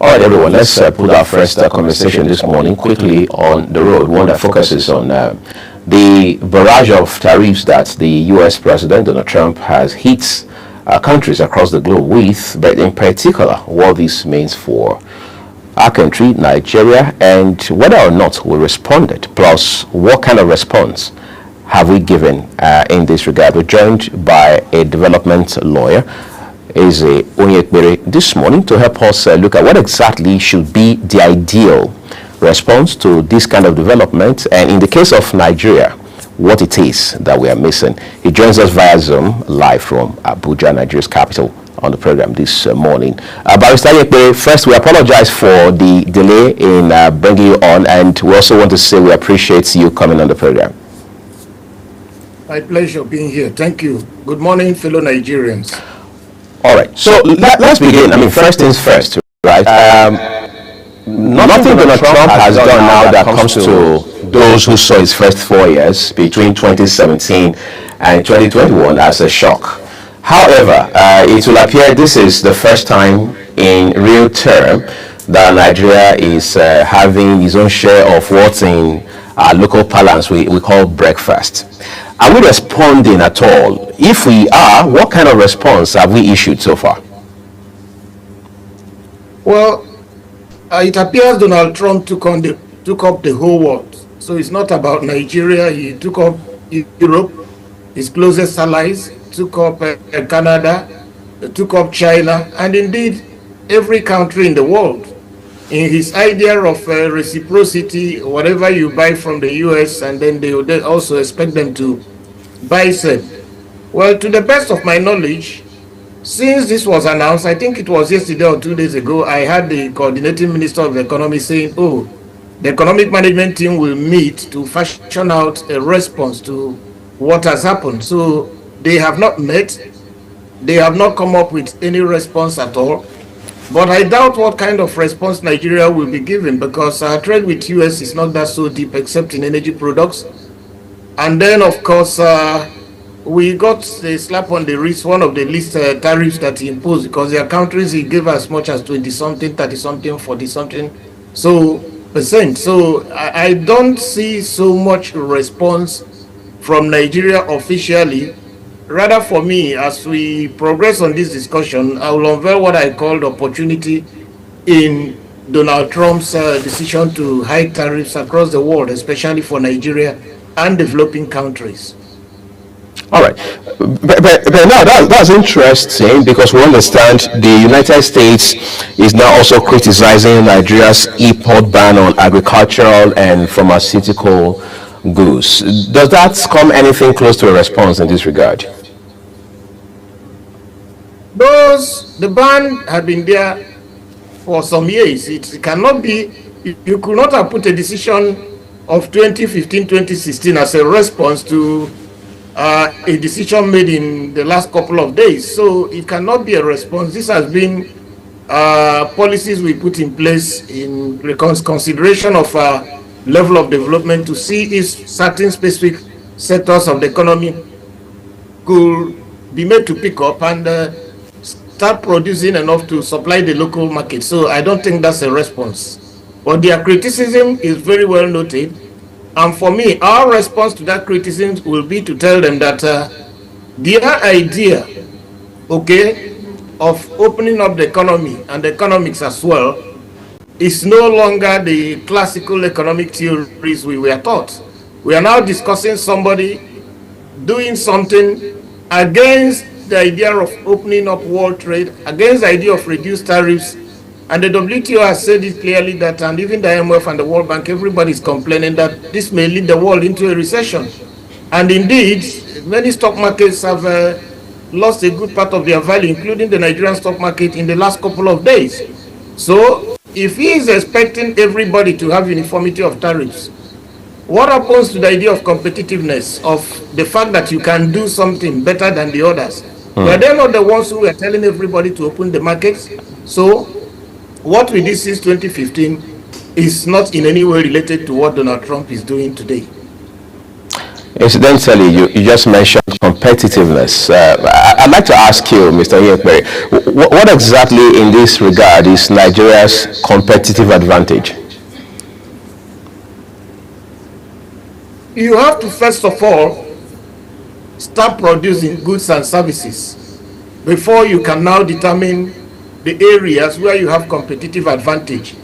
All right, everyone, let's put our first conversation this morning quickly on the road, one that focuses on the barrage of tariffs that the U.S. President Donald Trump has hit countries across the globe with, but in particular, what this means for our country, Nigeria, and whether or not we responded, plus what kind of response have we given in this regard. We're joined by a development lawyer, Eze Onyekbere, this morning to help us look at what exactly should be the ideal response to this kind of development, and in the case of Nigeria, what it is that we are missing. He joins us via Zoom live from Abuja, Nigeria's capital, on the program this morning. Barrister Onyekbere, first we apologize for the delay in bringing you on, and we also want to say we appreciate you coming on the program. My pleasure being here. Thank you. Good morning, fellow Nigerians. All right, so let's begin. I mean, first things first, right? Nothing Donald Trump has done now that comes to those who saw his first 4 years between 2017 and 2021 as a shock. However, it will appear this is the first time in real term that Nigeria is having his own share of what in local parlance we call breakfast. Are we responding at all? If we are, what kind of response have we issued so far? Well, it appears Donald Trump took up the whole world. So it's not about Nigeria. He took up Europe, his closest allies, took up Canada, took up China, and indeed every country in the world. In his idea of reciprocity, whatever you buy from the US, and then they also expect them to buy said. Well, to the best of my knowledge, since this was announced, I think it was yesterday or 2 days ago, I had the coordinating minister of economy saying, oh, the economic management team will meet to fashion out a response to what has happened. So they have not met, they have not come up with any response at all. But I doubt what kind of response Nigeria will be given, because our trade with US is not that so deep except in energy products. And then, of course, we got a slap on the wrist, one of the least tariffs that he imposed, because there are countries he gave as much as 20-something, 30-something, 40-something percent. So I don't see so much response from Nigeria officially. Rather, for me, as we progress on this discussion, I will unveil what I call the opportunity in Donald Trump's decision to hike tariffs across the world, especially for Nigeria and developing countries. All right, but now that's interesting, because we understand the United States is now also criticizing Nigeria's import ban on agricultural and pharmaceutical goods. Does that come anything close to a response in this regard? The ban had been there for some years. It cannot be, you could not have put a decision of 2015, 2016 as a response to a decision made in the last couple of days. So it cannot be a response. This has been policies we put in place in consideration of level of development to see if certain specific sectors of the economy could be made to pick up and start producing enough to supply the local market. So I don't think that's a response. But their criticism is very well noted. And for me, our response to that criticism will be to tell them that their idea, okay, of opening up the economy and the economics as well is no longer the classical economic theories we were taught. We are now discussing somebody doing something against the idea of opening up world trade, against the idea of reduced tariffs. And the WTO has said it clearly that, and even the IMF and the World Bank, everybody is complaining that this may lead the world into a recession. And indeed, many stock markets have lost a good part of their value, including the Nigerian stock market in the last couple of days. So if he is expecting everybody to have uniformity of tariffs, what happens to the idea of competitiveness, of the fact that you can do something better than the others? Were they not the ones who were telling everybody to open the markets? So what we did since 2015 is not in any way related to what Donald Trump is doing today. Incidentally, you just mentioned competitiveness. I'd like to ask you, Mr. Yekperi, what exactly in this regard is Nigeria's competitive advantage? You have to first of all start producing goods and services before you can now determine the areas where you have competitive advantage.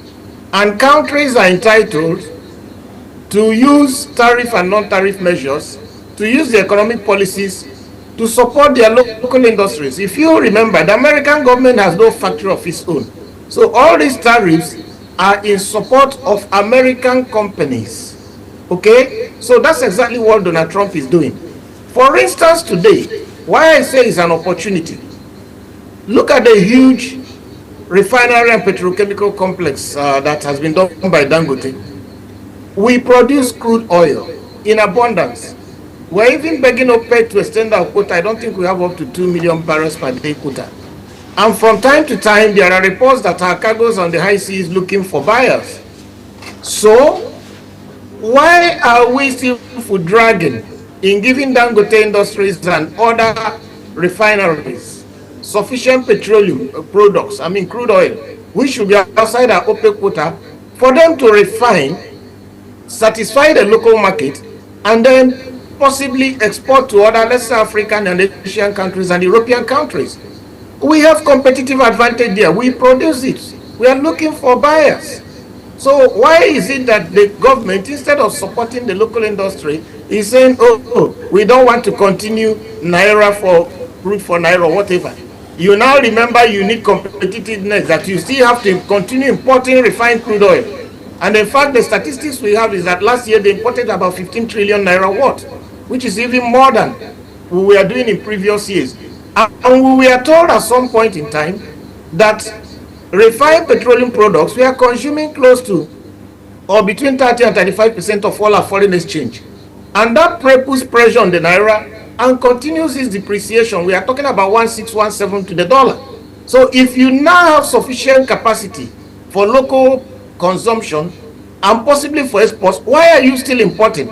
And countries are entitled to use tariff and non-tariff measures, to use the economic policies to support their local industries. If you remember, the American government has no factory of its own. So all these tariffs are in support of American companies. Okay? So that's exactly what Donald Trump is doing. For instance, today, why I say it's an opportunity, look at the huge refinery and petrochemical complex that has been done by Dangote. We produce crude oil in abundance. We're even begging OPEC to extend our quota. I don't think we have up to 2 million barrels per day quota. And from time to time, there are reports that our cargoes on the high seas looking for buyers. So, why are we still dragging in giving Dangote Industries and other refineries sufficient petroleum products, I mean crude oil, which should be outside our OPEC quota, for them to refine, satisfy the local market, and then possibly export to other, let's say, African and Asian countries and European countries? We have competitive advantage there. We produce it. We are looking for buyers. So why is it that the government, instead of supporting the local industry, is saying, oh, we don't want to continue Naira for crude for Naira or whatever? You now remember you need competitiveness, that you still have to continue importing refined crude oil. And in fact, the statistics we have is that last year they imported about 15 trillion Naira worth, which is even more than we were doing in previous years. And we were told at some point in time that refined petroleum products, we are consuming close to or between 30 and 35% of all our foreign exchange. And that puts pressure on the Naira and continues its depreciation. We are talking about 1617 to the dollar. So if you now have sufficient capacity for local consumption and possibly for exports, why are you still importing?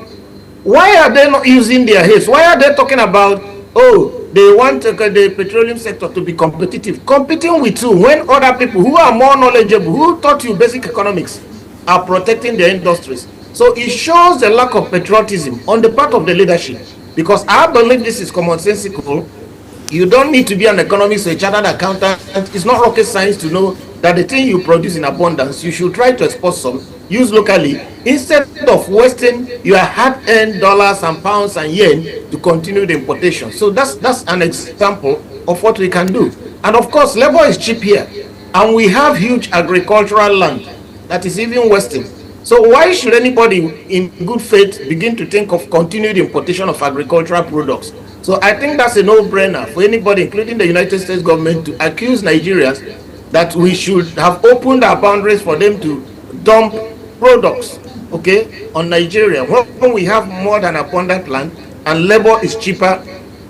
Why are they not using their heads? Why are they talking about, oh, they want the petroleum sector to be competitive? Competing with who, when other people who are more knowledgeable, who taught you basic economics, are protecting their industries? So it shows the lack of patriotism on the part of the leadership, because I believe this is commonsensical. You don't need to be an economist or a chartered accountant. It's not rocket science to know that the thing you produce in abundance, you should try to export some, use locally, instead of wasting your hard-earned dollars and pounds and yen to continue the importation. So that's an example of what we can do. And of course, labor is cheap here, and we have huge agricultural land that is even wasting. So why should anybody in good faith begin to think of continued importation of agricultural products? So I think that's a no-brainer for anybody, including the United States government, to accuse Nigerians that we should have opened our boundaries for them to dump products, okay, on Nigeria, when we have more than abundant land and labor is cheaper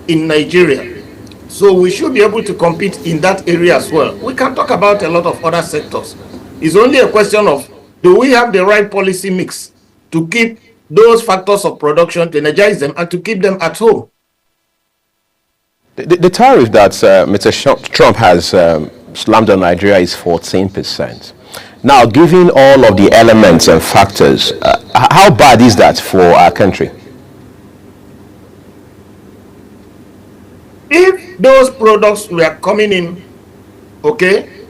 in Nigeria. So we should be able to compete in that area as well. We can talk about a lot of other sectors. It's only a question of, do we have the right policy mix to keep those factors of production, to energize them, and to keep them at home? The tariff that Mr. Trump has slammed on Nigeria is 14%. Now, given all of the elements and factors, how bad is that for our country? If those products were coming in, okay,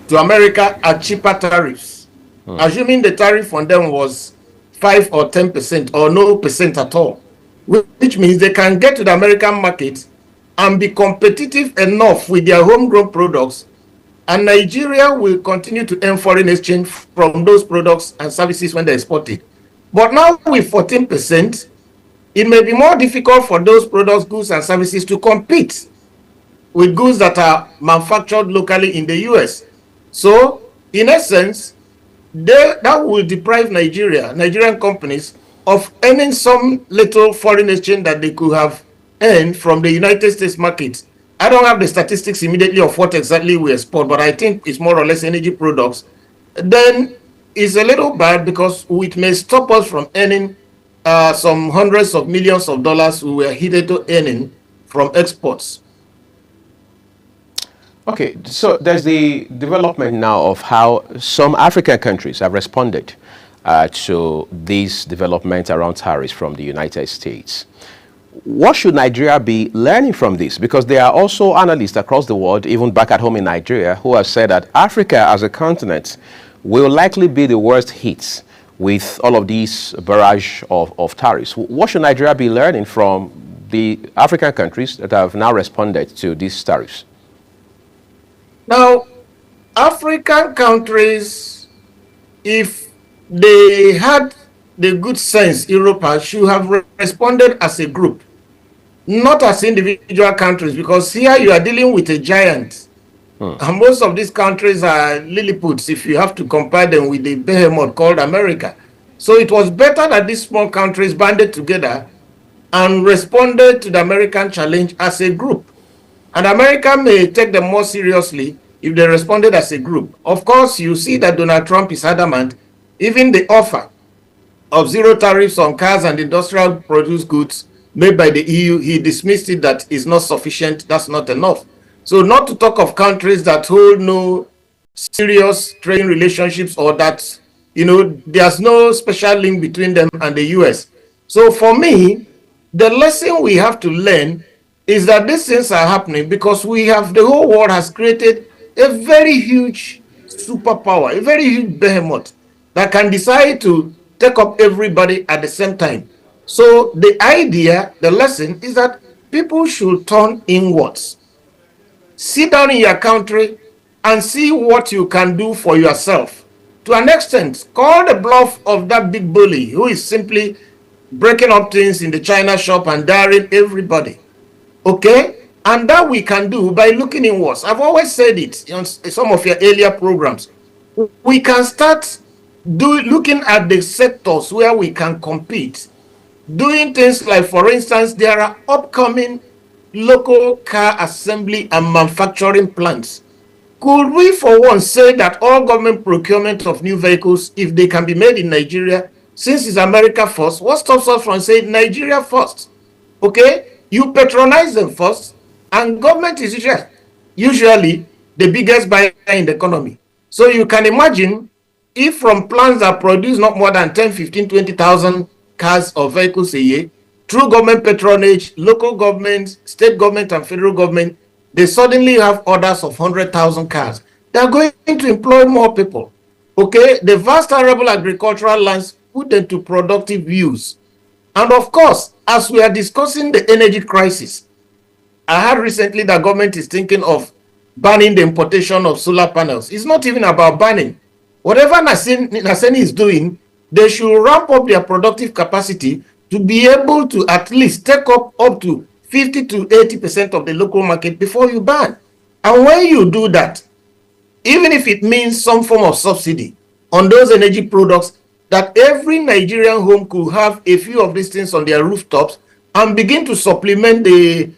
to America at cheaper tariffs, assuming the tariff on them was 5 or 10% or no percent at all, which means they can get to the American market and be competitive enough with their homegrown products, and Nigeria will continue to earn foreign exchange from those products and services when they're exported. But now with 14%, it may be more difficult for those products, goods, and services to compete with goods that are manufactured locally in the US. So, in essence, that will deprive Nigerian companies of earning some little foreign exchange that they could have earned from the United States market. I don't have the statistics immediately of what exactly we export, but I think it's more or less energy products. Then it's a little bad because it may stop us from earning some hundreds of millions of dollars we were hitherto earning from exports. Okay, so there's the development now of how some African countries have responded to these developments around tariffs from the United States. What should Nigeria be learning from this? Because there are also analysts across the world, even back at home in Nigeria, who have said that Africa as a continent will likely be the worst hit with all of these barrage of tariffs. What should Nigeria be learning from the African countries that have now responded to these tariffs? Now, African countries, if they had the good sense, Europe should have responded as a group, not as individual countries, because here you are dealing with a giant. And most of these countries are Lilliputians if you have to compare them with the behemoth called America. So it was better that these small countries banded together and responded to the American challenge as a group. And America may take them more seriously if they responded as a group. Of course, you see that Donald Trump is adamant. Even the offer of zero tariffs on cars and industrial produced goods made by the EU, he dismissed it that is not sufficient, that's not enough. So not to talk of countries that hold no serious trading relationships or that, there's no special link between them and the US. So for me, the lesson we have to learn is that these things are happening because the whole world has created a very huge superpower, a very huge behemoth that can decide to take up everybody at the same time. So the idea, the lesson is that people should turn inwards. Sit down in your country and see what you can do for yourself. To an extent, call the bluff of that big bully who is simply breaking up things in the China shop and daring everybody. Okay? And that we can do by looking inwards. I've always said it in some of your earlier programs. We can start looking at the sectors where we can compete. Doing things like, for instance, there are upcoming local car assembly and manufacturing plants. Could we for once say that all government procurement of new vehicles, if they can be made in Nigeria, since it's America first, what stops us from saying Nigeria first? Okay? You patronize them first, and government is usually the biggest buyer in the economy. So you can imagine if from plants that produce not more than 10, 15, 20,000 cars or vehicles a year, through government patronage, local government, state government, and federal government, they suddenly have orders of 100,000 cars. They're going to employ more people. Okay, the vast arable agricultural lands, put them to productive use. And of course, as we are discussing the energy crisis, I heard recently that government is thinking of banning the importation of solar panels. It's not even about banning. Whatever Naseni is doing, they should ramp up their productive capacity to be able to at least take up to 50 to 80% of the local market before you ban. And when you do that, even if it means some form of subsidy on those energy products, that every Nigerian home could have a few of these things on their rooftops and begin to supplement the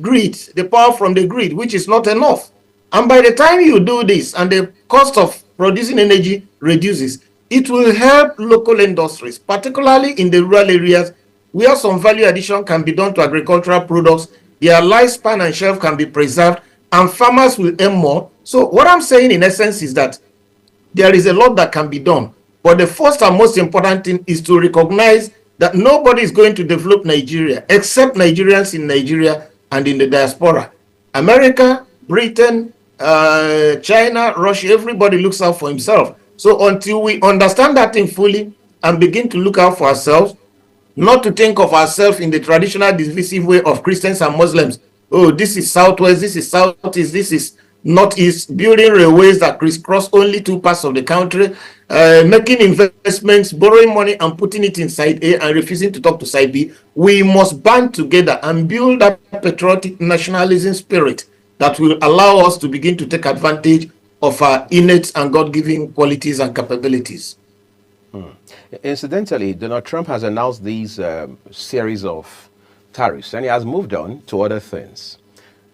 grid, the power from the grid, which is not enough. And by the time you do this and the cost of producing energy reduces, it will help local industries, particularly in the rural areas where some value addition can be done to agricultural products, their lifespan and shelf can be preserved, and farmers will earn more. So what I'm saying in essence is that there is a lot that can be done. But the first and most important thing is to recognize that nobody is going to develop Nigeria except Nigerians in Nigeria and in the diaspora. America, Britain, China, Russia, everybody looks out for himself. So until we understand that thing fully and begin to look out for ourselves, not to think of ourselves in the traditional divisive way of Christians and Muslims. Oh, this is Southwest, this is Southeast, this is Northeast, building railways that crisscross only two parts of the country, making investments, borrowing money and putting it in side A and refusing to talk to side B. We must band together and build that patriotic nationalism spirit that will allow us to begin to take advantage of our innate and God-given qualities and capabilities. Incidentally, Donald Trump has announced these series of tariffs and he has moved on to other things.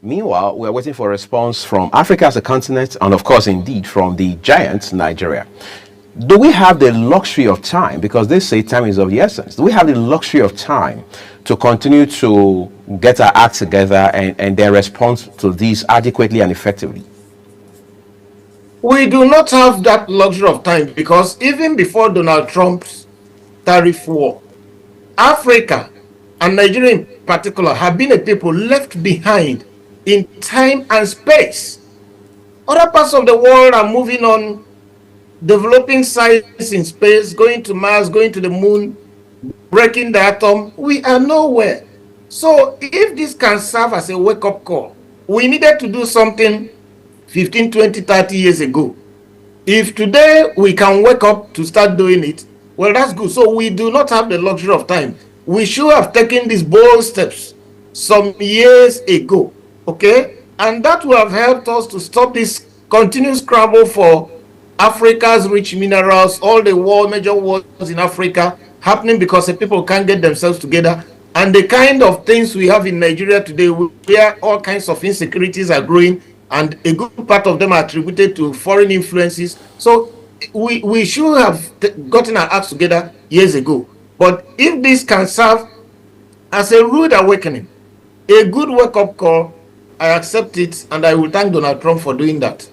Meanwhile, we're waiting for a response from Africa as a continent and, of course, indeed, from the giant Nigeria. Do we have the luxury of time? Because they say time is of the essence. Do we have the luxury of time to continue to get our act together and then respond to these adequately and effectively? We do not have that luxury of time because even before Donald Trump's tariff war, Africa and Nigeria in particular have been a people left behind in time and space. Other parts of the world are moving on, developing science in space, going to Mars, going to the moon, breaking the atom. We are nowhere. So if this can serve as a wake-up call, we needed to do something 15, 20, 30 years ago. If today we can wake up to start doing it, well, that's good. So we do not have the luxury of time. We should have taken these bold steps some years ago, okay? And that will have helped us to stop this continuous scramble for Africa's rich minerals, all the major wars in Africa happening because the people can't get themselves together. And the kind of things we have in Nigeria today, where all kinds of insecurities are growing, and a good part of them are attributed to foreign influences. So we should have gotten our acts together years ago. But if this can serve as a rude awakening, a good wake-up call, I accept it, and I will thank Donald Trump for doing that.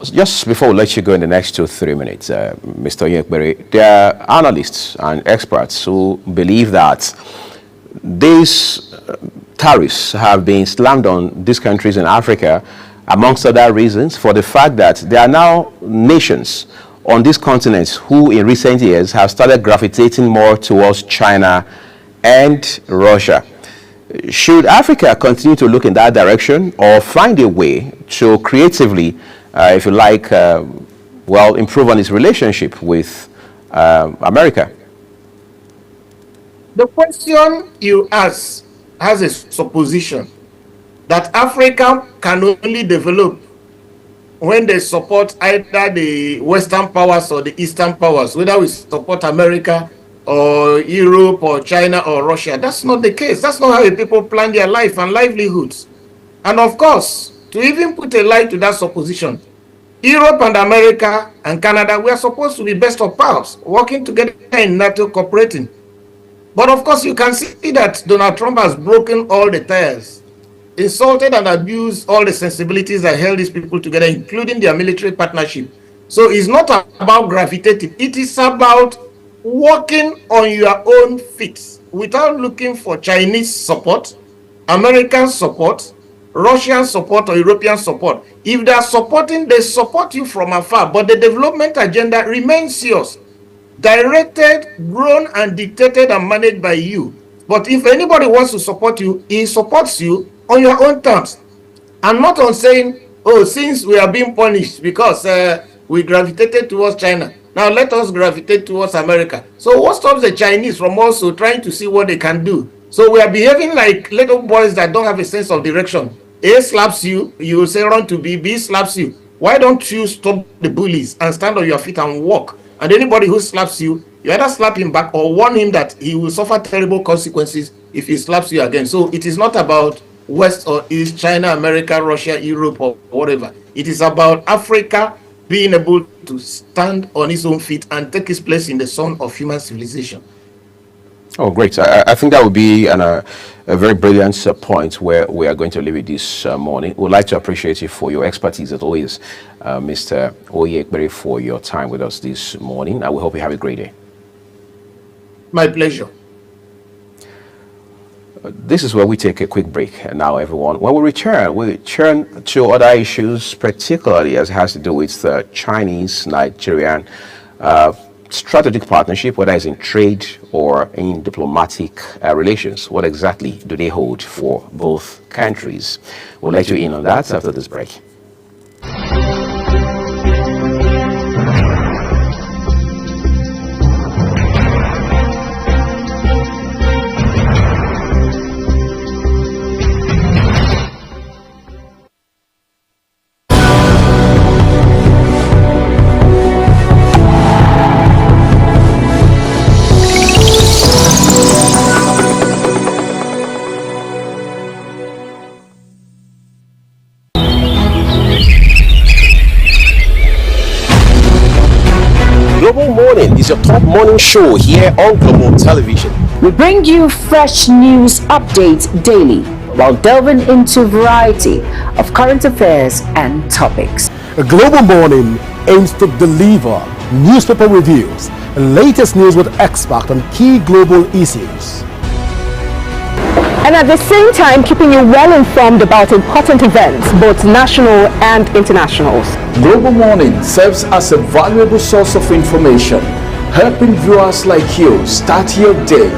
Just before we let you go in the next 2-3 minutes, Mr. Onyekpere, there are analysts and experts who believe that these tariffs have been slammed on these countries in Africa, amongst other reasons, for the fact that there are now nations on these continents who in recent years have started gravitating more towards China and Russia. Should Africa continue to look in that direction or find a way to creatively, if you like, improve on its relationship with America? The question you ask has a supposition that Africa can only develop when they support either the Western powers or the Eastern powers, whether we support America or Europe or China or Russia. That's not the case. That's not how the people plan their life and livelihoods. And of course, to even put a lie to that supposition, Europe and America and Canada, we are supposed to be best of pals, working together in NATO, cooperating. But of course, you can see that Donald Trump has broken all the ties, insulted and abused all the sensibilities that held these people together, including their military partnership. So it's not about gravitating. It is about walking on your own feet without looking for Chinese support, American support, Russian support, or European support. If they are supporting, they support you from afar, but the development agenda remains yours, directed, grown, and dictated and managed by you. But if anybody wants to support you, he supports you on your own terms, and not on saying, oh, since we are being punished because we gravitated towards China, now let us gravitate towards America. So what stops the Chinese from also trying to see what they can do? So we are behaving like little boys that don't have a sense of direction. A slaps you, you will say run to B. B slaps you. Why don't you stop the bullies and stand on your feet and walk? And anybody who slaps you, you either slap him back or warn him that he will suffer terrible consequences if he slaps you again. So it is not about West or East, China, America, Russia, Europe, or whatever. It is about Africa being able to stand on its own feet and take its place in the sun of human civilization. Oh, great. I think that would be a very brilliant point where we are going to leave it this morning. We'd like to appreciate you for your expertise as always, Mr. Onyekpere, for your time with us this morning. And we hope you have a great day. My pleasure. This is where we take a quick break now, everyone. When we return to other issues, particularly as it has to do with the Chinese-Nigerian strategic partnership, whether it's in trade or in diplomatic relations. What exactly do they hold for both countries? We'll let you in on that after this break. is your top morning show here on Global Television. We bring you fresh news updates daily while delving into a variety of current affairs and topics. A Global Morning aims to deliver newspaper reviews and latest news with experts on key global issues. And at the same time, keeping you well informed about important events, both national and internationals. Global Morning serves as a valuable source of information, helping viewers like you start your day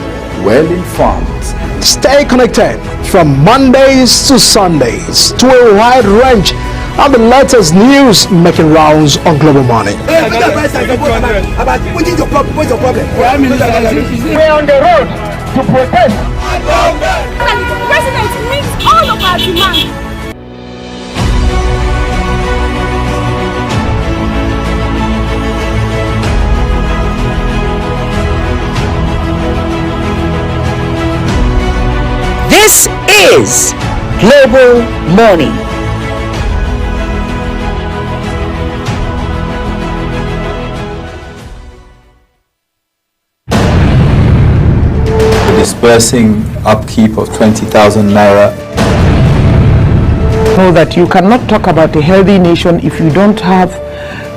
well informed. Stay connected from Mondays to Sundays to a wide range of the latest news making rounds on Global Morning. We're on the road to protest. The president meets all of our demands. This is Global Morning. Disbursing upkeep of 20,000 naira. Know that you cannot talk about a healthy nation if you don't have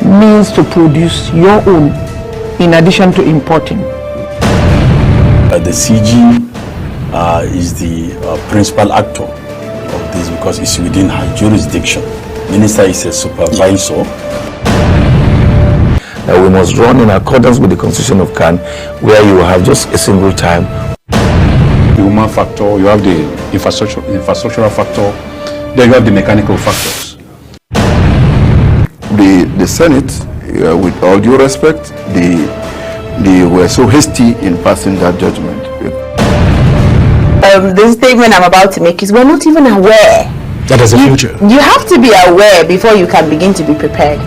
means to produce your own in addition to importing. The CG is the principal actor of this because it's within her jurisdiction. Minister is a supervisor. We must run in accordance with the Constitution of Can, where you have just a single time. The human factor, you have the infrastructural factor, then you have the mechanical factors. The Senate, with all due respect, they were so hasty in passing that judgment. The statement I'm about to make is we're not even aware. That is the future. You have to be aware before you can begin to be prepared.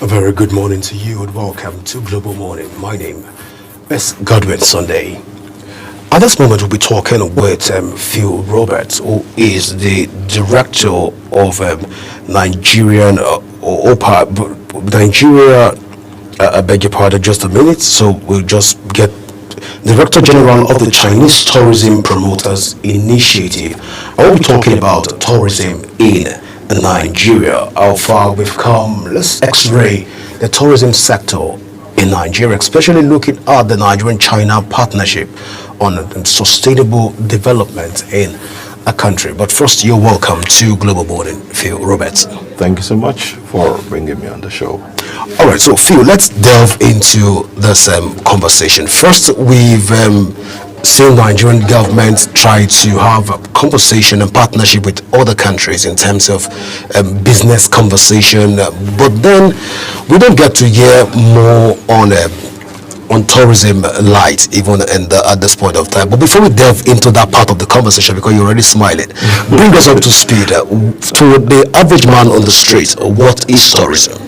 A very good morning to you and welcome to Global Morning. My name is Godwin Sunday. At this moment we'll be talking with Phil Roberts, who is the director of Nigerian Nigeria. I beg your pardon, just a minute. So we'll just get Director General of the Chinese Tourism Promoters Initiative. I will be talking about tourism in Nigeria, how far we've come. Let's x-ray the tourism sector in Nigeria, especially looking at the Nigerian-China partnership on sustainable development in a country. But first, you're welcome to Global Morning, Phil Roberts. Thank you so much for bringing me on the show. All right, so Phil, let's delve into this conversation. First, we've seen Nigerian government try to have a conversation and partnership with other countries in terms of business conversation, but then we don't get to hear more on tourism light even at this point of time. But before we delve into that part of the conversation, because you're already smiling, bring us up to speed. To the average man on the street, what is tourism?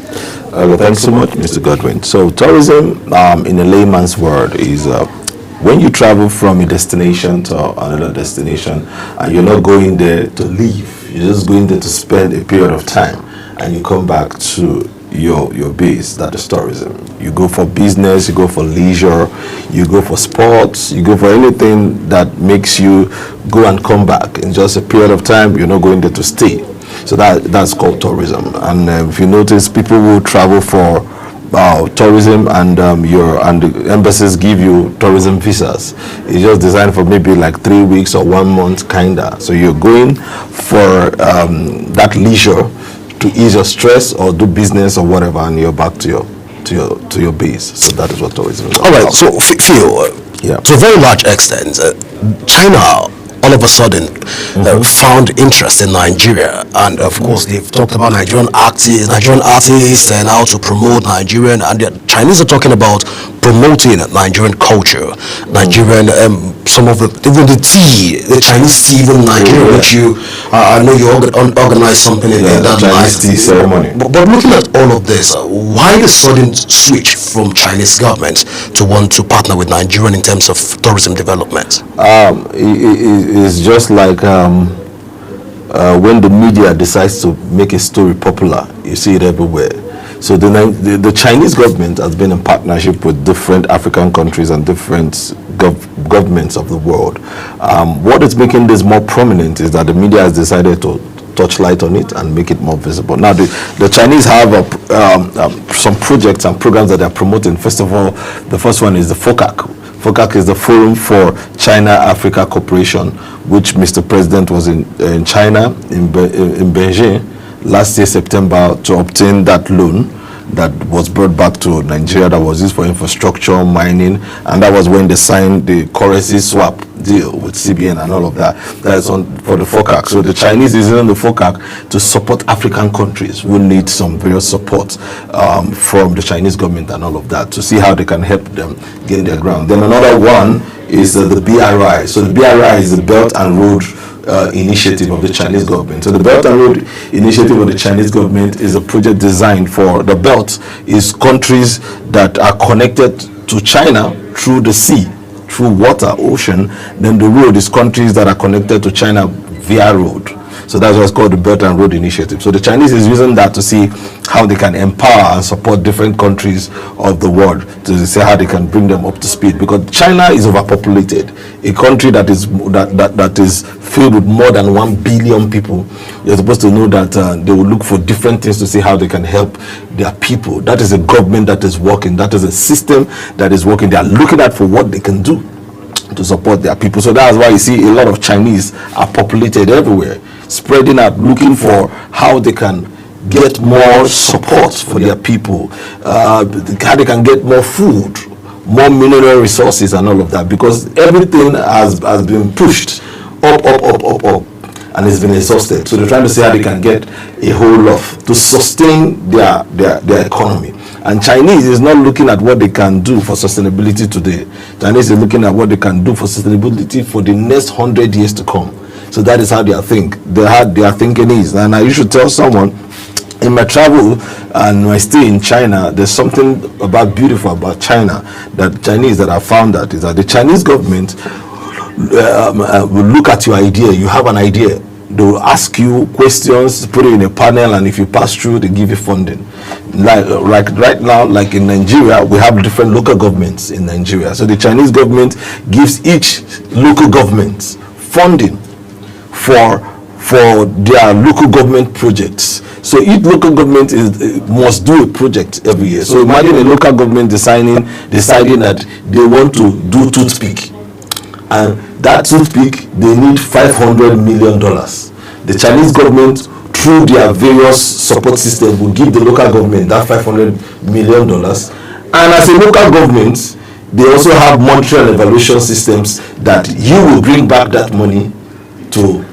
Thanks so much, Mr. Godwin. So tourism, in a layman's word, is when you travel from a destination to another destination and you're not going there to live, you're just going there to spend a period of time and you come back to your base. That is tourism. You go for business, you go for leisure, you go for sports, you go for anything that makes you go and come back in just a period of time. You're not going there to stay. So that's called tourism. And if you notice, people will travel for tourism, and the embassies give you tourism visas. It's just designed for maybe like 3 weeks or 1 month, kinda. So you're going for that leisure to ease your stress or do business or whatever, and you're back to your base. So that is what tourism is. All right. So Phil, to a very large extent, China all of a sudden found interest in Nigeria, and of course they've talked about Nigerian artists and how to promote Nigerian, and the Chinese are talking about promoting Nigerian culture, Nigerian some of even the tea, the Chinese tea, even Nigeria, which I know you organized something in that Chinese tea ceremony. But looking at all of this, why the sudden switch from Chinese government to want to partner with Nigerian in terms of tourism development? It's just like when the media decides to make a story popular, you see it everywhere. So the Chinese government has been in partnership with different African countries and different governments of the world. What is making this more prominent is that the media has decided to touch light on it and make it more visible. Now, the Chinese have some projects and programs that they are promoting. First of all, the first one is the FOCAC. FOCAC is the Forum for China-Africa Cooperation, which Mr. President was in China, in Beijing, last year, September, to obtain that loan that was brought back to Nigeria that was used for infrastructure, mining, and that was when they signed the currency swap deal with CBN and all of that. That is for the FOCAC. So the Chinese is using the FOCAC to support African countries who need some various support from the Chinese government and all of that, to see how they can help them gain their ground. Then another one is the BRI. So the BRI is the Belt and Road initiative of the Chinese government. So the Belt and Road initiative of the Chinese government is a project designed for the belt is countries that are connected to China through the sea, through water, ocean. Then the road is countries that are connected to China via road. So that's what's called the Belt and Road Initiative. So the Chinese is using that to see how they can empower and support different countries of the world, to see how they can bring them up to speed. Because China is overpopulated, a country that is filled with more than 1 billion people. You're supposed to know that they will look for different things to see how they can help their people. That is a government that is working. That is a system that is working. They are looking at for what they can do to support their people. So that's why you see a lot of Chinese are populated everywhere, spreading out, looking for how they can get more support for their people, how they can get more food, more mineral resources and all of that, because everything has been pushed up, and it's been exhausted. So they're trying to see how they can get a whole lot to sustain their economy. And Chinese is not looking at what they can do for sustainability today. Chinese is looking at what they can do for sustainability for the next 100 years to come. So that is how they are their thinking is. And I used to tell someone, in my travel and my stay in China, there's something beautiful about China, that Chinese that I found that is that the Chinese government will look at your idea. You have an idea, they will ask you questions, put it in a panel, and if you pass through, they give you funding. Like right now, like in Nigeria, we have different local governments in Nigeria. So the Chinese government gives each local government funding for their local government projects. So each local government must do a project every year. So imagine a local government deciding that they want to do toothpick, and that toothpick they need $500 million. The Chinese government, through their various support systems, will give the local government that $500 million. And as a local government, they also have monetary and evaluation systems that you will bring back that money to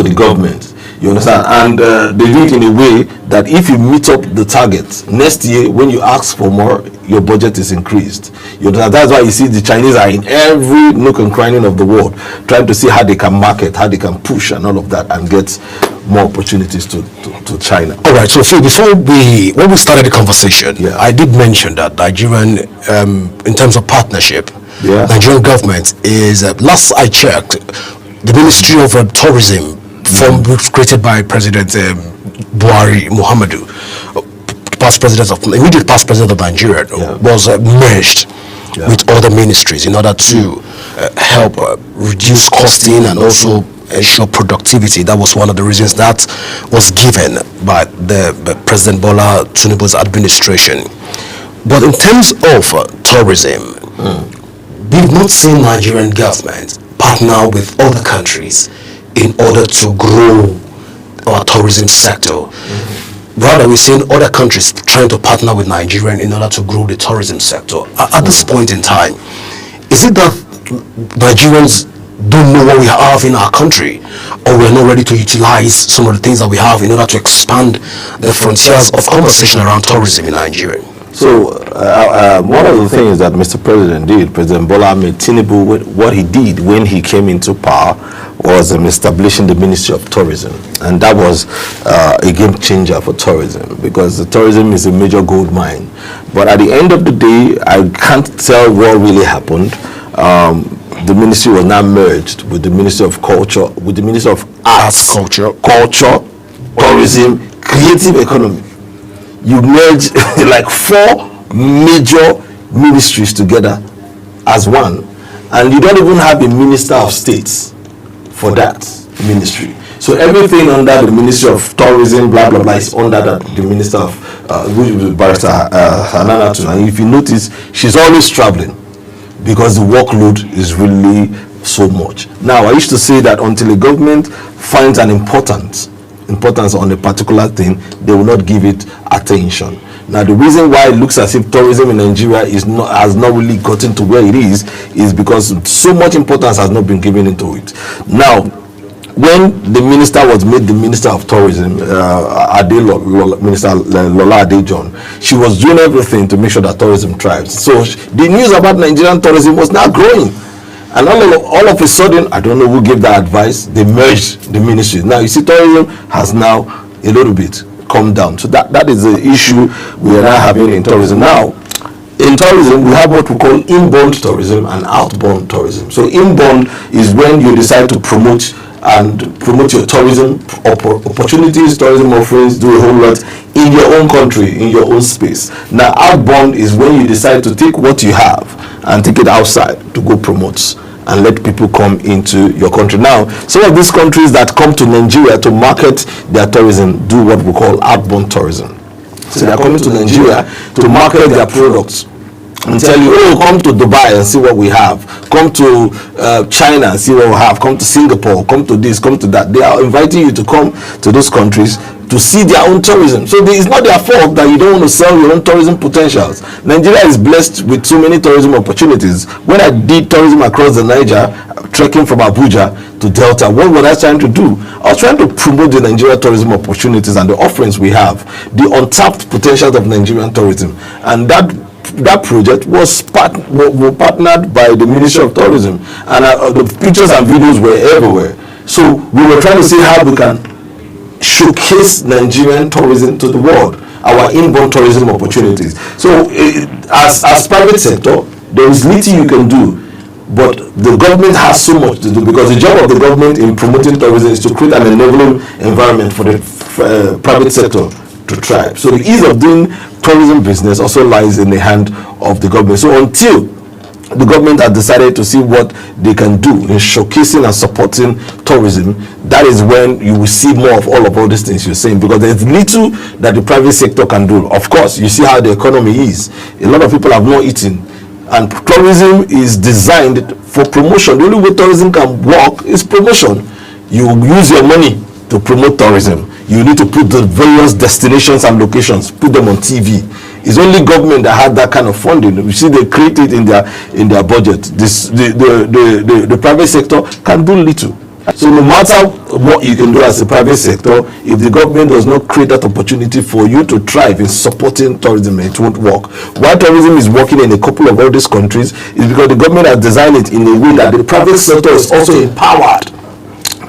the government. You understand? And they do it in a way that if you meet up the target, next year when you ask for more, your budget is increased. You understand? That's why you see the Chinese are in every nook and cranny of the world, trying to see how they can market, how they can push and all of that, and get more opportunities to China. All right, so Phil, when we started the conversation, I did mention that Nigerian, in terms of partnership, Nigerian government is, last I checked, the Ministry of Tourism, created by President Buhari Muhammadu, immediate past president of Nigeria, was merged with other ministries in order to help reduce costing and also ensure productivity. That was one of the reasons that was given by the President Bola Tinubu's administration. But in terms of tourism, we've not seen Nigerian government partner with other countries in order to grow our tourism sector. Rather, we're seeing other countries trying to partner with Nigeria in order to grow the tourism sector. At this point in time, is it that Nigerians don't know what we have in our country, or we're not ready to utilize some of the things that we have in order to expand the frontiers of conversation around tourism in Nigeria? So one of the things that Mr. President did, President Bola Ahmed Tinubu, what he did when he came into power was establishing the Ministry of Tourism, and that was a game changer for tourism, because the tourism is a major gold mine. But at the end of the day, I can't tell what really happened. The ministry was now merged with the Ministry of Culture, with the Ministry of Arts, Culture, Tourism, Creative Economy. You merge like 4 major ministries together as one, and you don't even have a Minister of States for that ministry. So everything under the Ministry of Tourism, blah blah blah, is under the Minister of which is Barrister Hanana Tun. And if you notice, she's always traveling because the workload is really so much. Now, I used to say that until a government finds an importance on a particular thing, they will not give it attention. Now, the reason why it looks as if tourism in Nigeria has not really gotten to where it is because so much importance has not been given into it. Now, when the minister was made the Minister of Tourism, Minister Lola Adejon, she was doing everything to make sure that tourism thrives. So the news about Nigerian tourism was now growing. And all of a sudden, I don't know who gave that advice, they merged the ministries. Now, you see, tourism has now a little bit come down. So that is the issue we are now having in tourism. Now, in tourism, we have what we call inbound tourism and outbound tourism. So inbound is when you decide to promote your tourism opportunities, tourism offerings, do a whole lot in your own country, in your own space. Now, outbound is when you decide to take what you have and take it outside to go promote and let people come into your country. Now, some of these countries that come to Nigeria to market their tourism do what we call outbound tourism. So they are coming to Nigeria to market their products and tell you, oh, come to Dubai and see what we have. Come to China and see what we have. Come to Singapore, come to this, come to that. They are inviting you to come to those countries to see their own tourism. So it's not their fault that you don't want to sell your own tourism potentials. Nigeria is blessed with so many tourism opportunities. When I did tourism across the Niger, trekking from Abuja to Delta, what was I trying to do? I was trying to promote the Nigerian tourism opportunities and the offerings we have, the untapped potentials of Nigerian tourism. And that project was partnered by the Ministry of Tourism, and the pictures and videos were everywhere. So we were trying to see how we can showcase Nigerian tourism to the world, our inbound tourism opportunities. So as private sector, there is little you can do, but the government has so much to do, because the job of the government in promoting tourism is to create an enabling environment for the private sector to thrive. So the ease of doing tourism business also lies in the hand of the government. So until the government has decided to see what they can do in showcasing and supporting tourism, that is when you will see more of all these things you're saying, because there's little that the private sector can do. Of course, you see how the economy is. A lot of people have not eaten, and tourism is designed for promotion. The only way tourism can work is promotion. You use your money to promote tourism. You need to put the various destinations and locations, put them on TV. It's only government that has that kind of funding. You see, they create it in their budget. The private sector can do little. So no matter what you can do as a private sector, if the government does not create that opportunity for you to thrive in supporting tourism, it won't work. Why tourism is working in a couple of all these countries is because the government has designed it in a way that the private sector is also empowered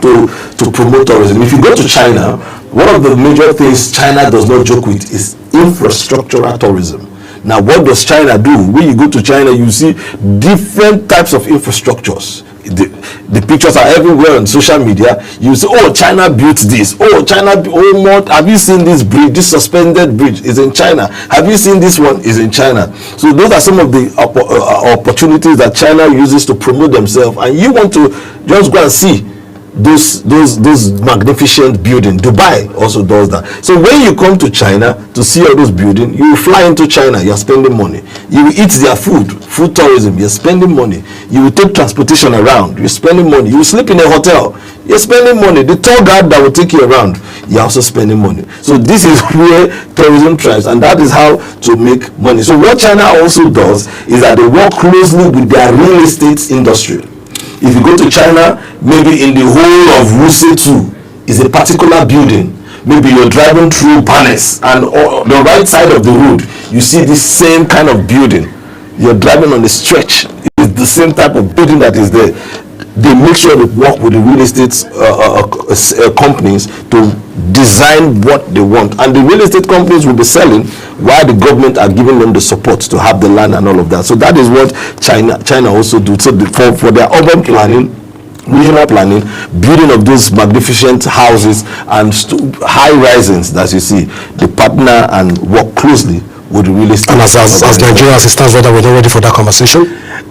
to promote tourism. If you go to China, one of the major things China does not joke with is infrastructural tourism. Now, what does China do? When you go to China, you see different types of infrastructures. The pictures are everywhere on social media. You say, oh, China built this. Oh, have you seen this bridge? This suspended bridge is in China. Have you seen this one? Is in China. So those are some of the opportunities that China uses to promote themselves. And you want to just go and see those magnificent buildings. Dubai also does that. So when you come to China to see all those buildings, you fly into China, you're spending money. You will eat their food tourism, you're spending money. You will take transportation around, you're spending money. You will sleep in a hotel, you're spending money. The tour guide that will take you around, you're also spending money. So this is where tourism thrives, and that is how to make money. So what China also does is that they work closely with their real estate industry. If you go to China, maybe in the whole of Wuse 2 is a particular building. Maybe you're driving through Panes, and on the right side of the road, you see this same kind of building. You're driving on the stretch, it's the same type of building that is there. They make sure they work with the real estate companies to design what they want, and the real estate companies will be selling while the government are giving them the support to have the land and all of that. So that is what China also do. So for their urban planning, regional planning, building of those magnificent houses and high risings that you see, they partner and work closely with the real estate. And as Nigeria as it stands, whether we're not ready for that conversation?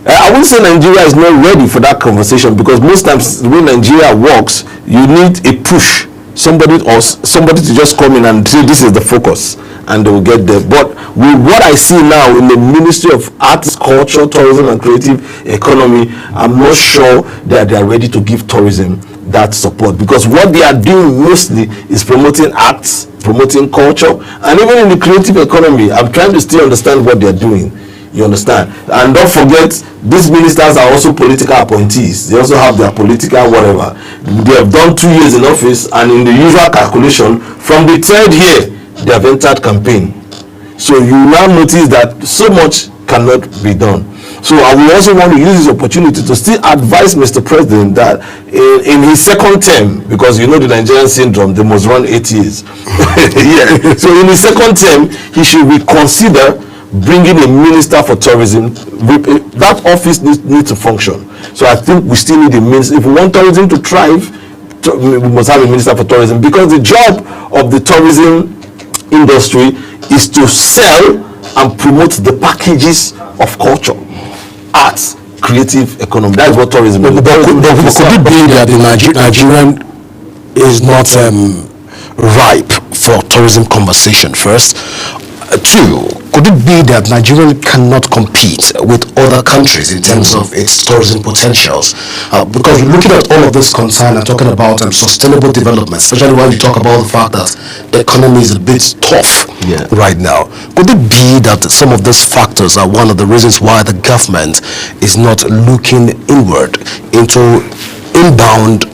I wouldn't say Nigeria is not ready for that conversation, because most times when Nigeria works, you need a push, somebody to just come in and say this is the focus, and they will get there. But with what I see now in the Ministry of Arts, Culture, Tourism and Creative Economy, I'm not sure that they are ready to give tourism that support, because what they are doing mostly is promoting arts, promoting culture, and even in the creative economy, I'm trying to still understand what they are doing. You understand? And don't forget, these ministers are also political appointees. They also have their political whatever. They have done 2 years in office, and in the usual calculation, from the 3rd year, they have entered campaign. So you now notice that so much cannot be done. So I will also want to use this opportunity to still advise Mr. President that in his second term, because you know the Nigerian syndrome, they must run 8 years. Yeah. So in his second term, he should reconsider bringing a minister for tourism. That office needs to function. So I think we still need a minister. If we want tourism to thrive, we must have a minister for tourism, because the job of the tourism industry is to sell and promote the packages of culture, arts, creative economy. That is what tourism is. But could it be that the Nigerian is not ripe for tourism conversation, first? Two, could it be that Nigeria cannot compete with other countries in terms of its tourism potentials? Because looking at all of this concern and talking about sustainable development, especially when you talk about the fact that the economy is a bit tough right now, could it be that some of these factors are one of the reasons why the government is not looking inward into inbound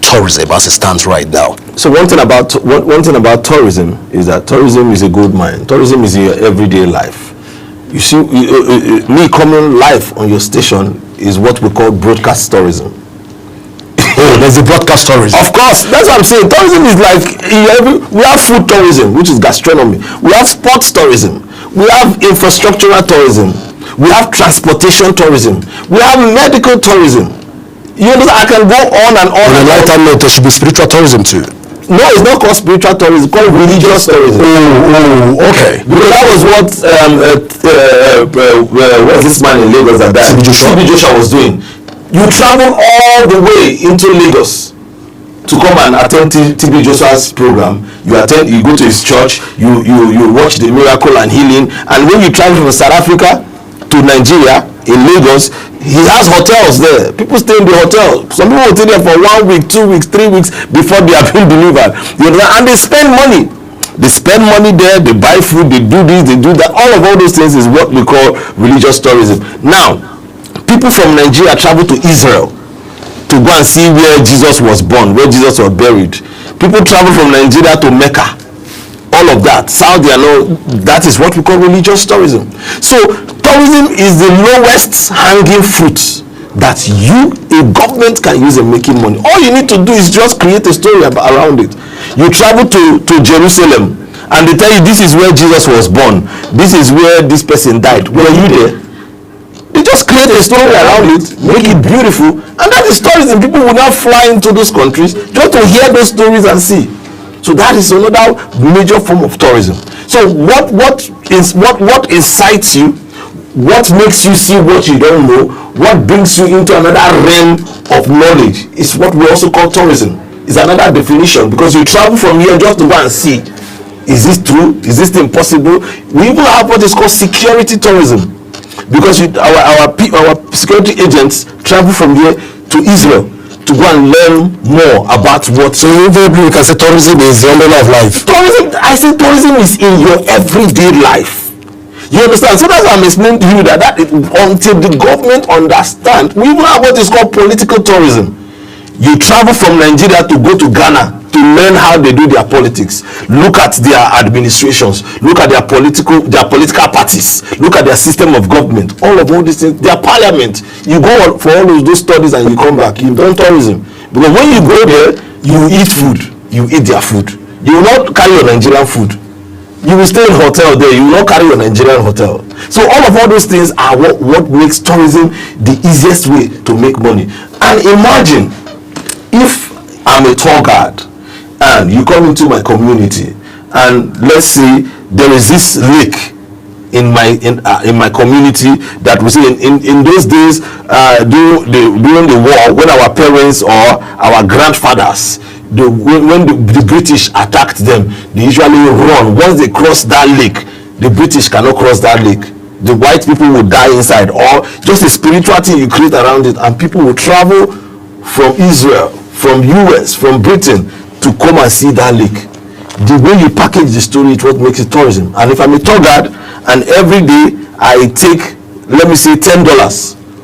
tourism as it stands right now? So one thing about tourism is that tourism is a gold mine. Tourism is your everyday life. You see, me coming live on your station is what we call broadcast tourism. Oh, there's a broadcast tourism. Of course, that's what I'm saying. Tourism is like, we have food tourism, which is gastronomy. We have sports tourism. We have infrastructural tourism. We have transportation tourism. We have medical tourism. You know, I can go on and on. On a lighter note, there should be spiritual tourism too. No, it's not called spiritual tourism. It's called religious tourism. Okay. Because that was what what's this man in Lagos that died? CB Joshua was doing. You travel all the way into Lagos to come and attend TB Joshua's program. You go to his church. You watch the miracle and healing. And when you travel from South Africa to Nigeria in Lagos, he has hotels there. People stay in the hotel. Some people will stay there for 1 week, 2 weeks, 3 weeks before they are being delivered. You know, and they spend money. They spend money there. They buy food. They do this. They do that. All those things is what we call religious tourism. Now, people from Nigeria travel to Israel to go and see where Jesus was born, where Jesus was buried. People travel from Nigeria to Mecca. All of that, Saudi and all, that is what we call religious tourism. So tourism is the lowest hanging fruit that a government can use in making money. All you need to do is just create a story around it. You travel to Jerusalem and they tell you this is where Jesus was born, this is where this person died. Were you there? They just create a story around it, make it beautiful, and that is tourism. People will now fly into those countries just to hear those stories and see. So that is another major form of tourism. So what incites you? What makes you see what you don't know, what brings you into another realm of knowledge, is what we also call tourism. It's another definition, because you travel from here just to go and see. Is this true? Is this thing possible? We even have what is called security tourism, because our security agents travel from here to Israel to go and learn more about what. So invariably we can say tourism is the umbrella of life. Tourism is in your everyday life. You understand? So that's why I'm explaining to you that until the government understand, we even have what is called political tourism. You travel from Nigeria to go to Ghana to learn how they do their politics. Look at their administrations. Look at their political parties. Look at their system of government. All these things. Their parliament. You go for all of those studies and you come back. You've done tourism. Because when you go there, you eat food. You eat their food. You will not carry your Nigerian food. You will stay in hotel there. You will not carry your Nigerian hotel. So all those things are what makes tourism the easiest way to make money. And imagine if I'm a tour guide and you come into my community, and let's say there is this lake in my community that we see in those days during the war, when our parents or our grandfathers, when the British attacked them, they usually run. Once they cross that lake, the British cannot cross that lake. The white people will die inside, or just a spiritual thing you create around it, and people will travel from Israel, from US, from Britain to come and see that lake. The way you package the story is what makes it tourism. And if I'm a tour guide and every day I take, let me say, $10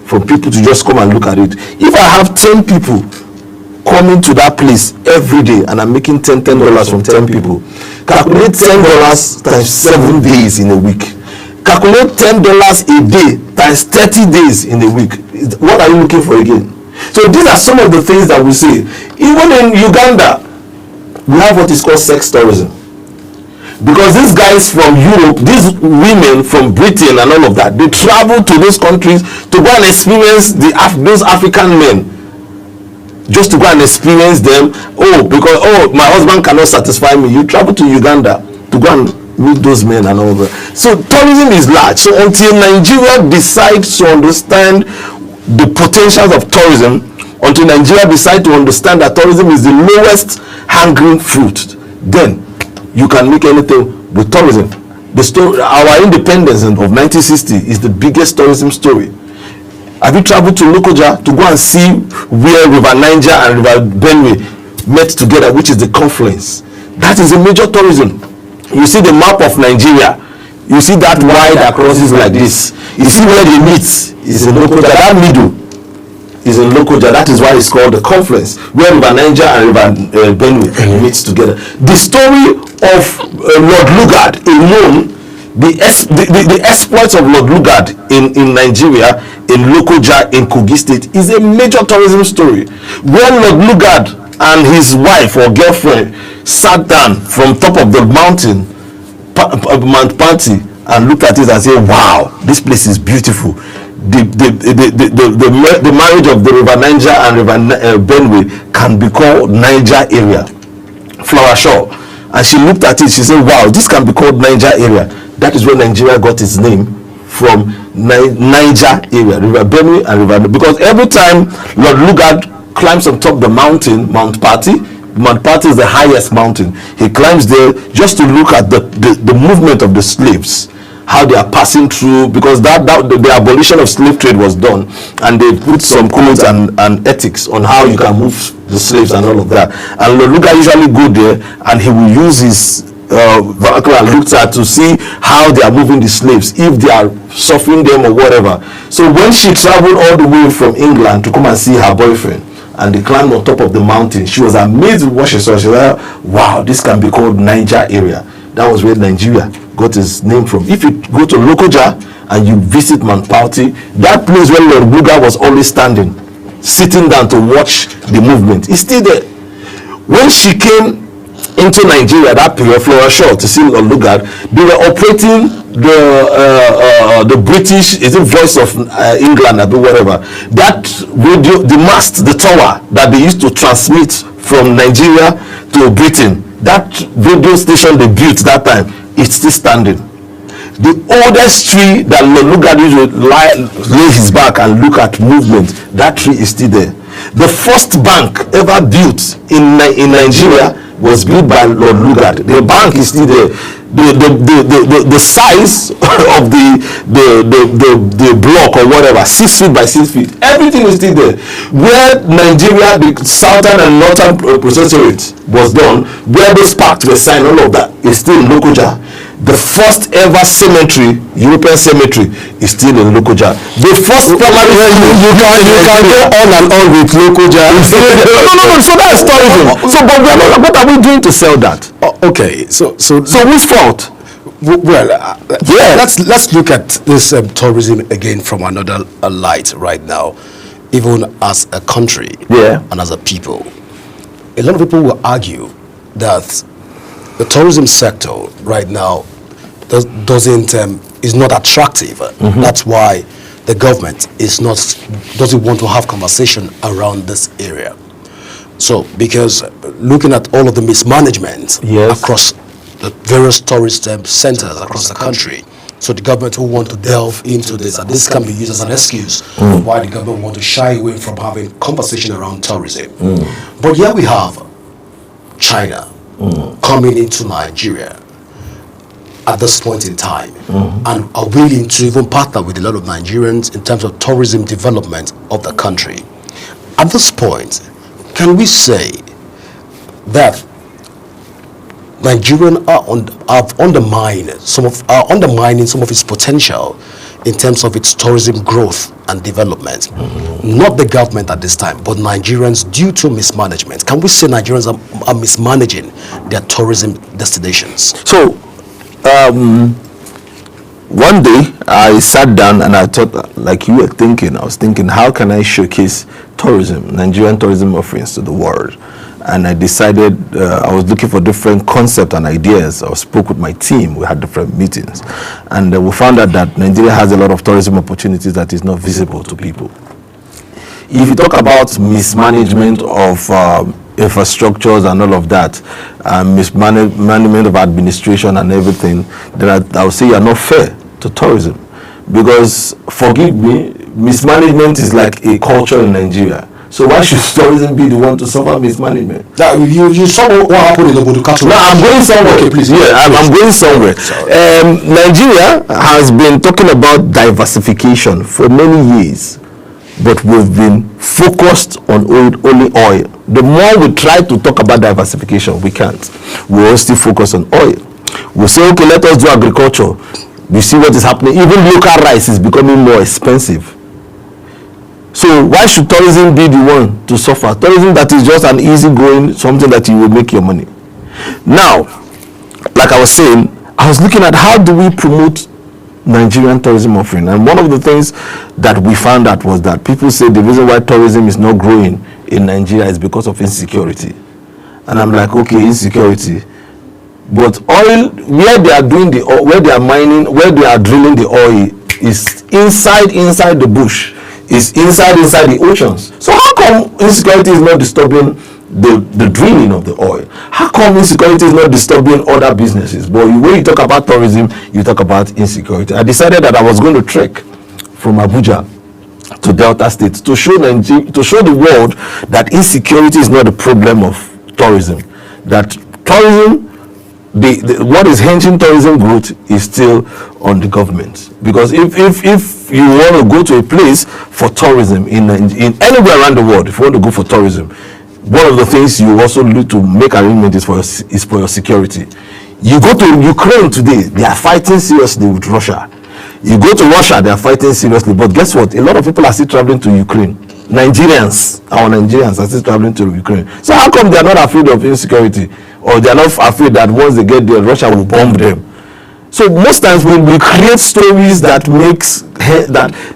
from people to just come and look at it, if I have 10 people coming to that place every day and I'm making $10 from 10 people, calculate $10 times 7 days in a week. Calculate $10 a day times 30 days in a week. What are you looking for again? So these are some of the things that we see. Even in Uganda, we have what is called sex tourism. Because these guys from Europe, these women from Britain and all of that, they travel to those countries to go and experience those African men. Just to go and experience them. Because my husband cannot satisfy me. You travel to Uganda to go and meet those men and all that. So tourism is large. So until Nigeria decides to understand the potentials of tourism, until Nigeria decide to understand that tourism is the lowest hanging fruit, then you can make anything with tourism. Our independence of 1960 is the biggest tourism story. Have you traveled to Lokoja to go and see where River Niger and River Benue met together, which is the confluence? That is a major tourism. You see the map of Nigeria. You see that wide that crosses like this. You see where they meet is in Lokoja. That middle is in Lokoja. That is why it's called the confluence, where River Niger and River Benue meets together. The story of Lord Lugard alone, the exploits of Lord Lugard in Nigeria, in Lokoja, in Kogi State, is a major tourism story. Where Lord Lugard and his wife or girlfriend sat down from top of the mountain, Mount Panti, and looked at it and said, wow, this place is beautiful. The marriage of the River Niger and River Benue can be called Niger area, Flora Shaw. And she looked at it, she said, wow, this can be called Niger area. That is where Nigeria got its name from, Niger area, River Benue and River, because every time Lord Lugard climbs on top of the mountain, Mount Patti is the highest mountain. He climbs there just to look at the movement of the slaves, how they are passing through, because the abolition of slave trade was done, and they put some codes and ethics on how you can move the slaves and all of that. And Lord Lugard usually go there and he will use his vernacular and looks at to see how they are moving the slaves, if they are suffering them or whatever. So when she traveled all the way from England to come and see her boyfriend, and they climbed on top of the mountain, she was amazed with what she saw. She was like, wow, this can be called Niger area. That was where Nigeria got its name from. If you go to Lokoja and you visit Mount Patti, that place where Lord Lugard was always standing, sitting down to watch the movement, is still there. When she came into Nigeria, that period, Flora Shaw, to see Lord Lugard, they were operating the British, is it Voice of England or whatever, that radio, the mast, the tower that they used to transmit from Nigeria to Britain, that radio station they built that time, it's still standing. The oldest tree that Lord Lugard used to lay his back and look at movement, that tree is still there. The first bank ever built in Nigeria was built by Lord Lugard. The bank is still there. The size of the block or whatever, 6 feet by 6 feet, everything is still there. Where Nigeria, the southern and northern processorate was done, where those parks were signed, all of that is still in Lokoja. The first ever cemetery, European cemetery, is still in Lokoja. The first primary you can go on and on with Lokoja. No. So that's tourism. So, but what are we doing to sell that? Okay, so whose fault? Well, let's look at this tourism again from another light right now, even as a country and as a people. A lot of people will argue that the tourism sector right now is not attractive. That's why the government doesn't want to have conversation around this area. So, because looking at all of the mismanagement across the various tourist centers across the country, so the government will want to delve into this, and this can be used as an excuse of why the government want to shy away from having conversation around tourism. But here we have China coming into Nigeria at this point in time and are willing to even partner with a lot of Nigerians in terms of tourism development of the country. At this point, can we say that Nigerians are undermining some of its potential in terms of its tourism growth and development? Not the government at this time, but Nigerians due to mismanagement. Can we say Nigerians are mismanaging their tourism destinations? So, one day I sat down and I thought, like you were thinking, I was thinking, how can I showcase tourism, Nigerian tourism offerings to the world? And I decided I was looking for different concepts and ideas. I spoke with my team. We had different meetings. And we found out that Nigeria has a lot of tourism opportunities that is not visible to people. If you talk about mismanagement of infrastructures and all of that, mismanagement of administration and everything, then I would say you are not fair to tourism. Because, forgive me, mismanagement is like a culture in Nigeria. So why should tourism be the one to suffer mismanagement? You saw what happened in Obudu. No, I'm going somewhere. Okay, please. I'm going somewhere. Nigeria has been talking about diversification for many years, but we've been focused on only oil. The more we try to talk about diversification, we can't. We all still focus on oil. We say, okay, let us do agriculture. We see what is happening. Even local rice is becoming more expensive. So why should tourism be the one to suffer? Tourism that is just an easy going, something that you will make your money. Now, like I was saying, I was looking at how do we promote Nigerian tourism offering, and one of the things that we found out was that people say the reason why tourism is not growing in Nigeria is because of insecurity. And I'm like, okay, insecurity, but oil, where they are doing where they are mining, where they are drilling the oil is inside the bush. Is inside the oceans. So how come insecurity is not disturbing the drilling of the oil? How come insecurity is not disturbing other businesses? But when you talk about tourism, you talk about insecurity. I decided that I was going to trek from Abuja to Delta State to show the world that insecurity is not the problem of tourism. That tourism, what is hindering tourism growth is still on the government. Because if you want to go to a place for tourism in anywhere around the world, if you want to go for tourism, one of the things you also need to make arrangement is for your security. You go to Ukraine today, they are fighting seriously with Russia. You go to Russia, they are fighting seriously. But guess what? A lot of people are still traveling to Ukraine. Our Nigerians are still traveling to Ukraine. So how come they are not afraid of insecurity? Or they are not afraid that once they get there, Russia will bomb them? So most times when we create stories that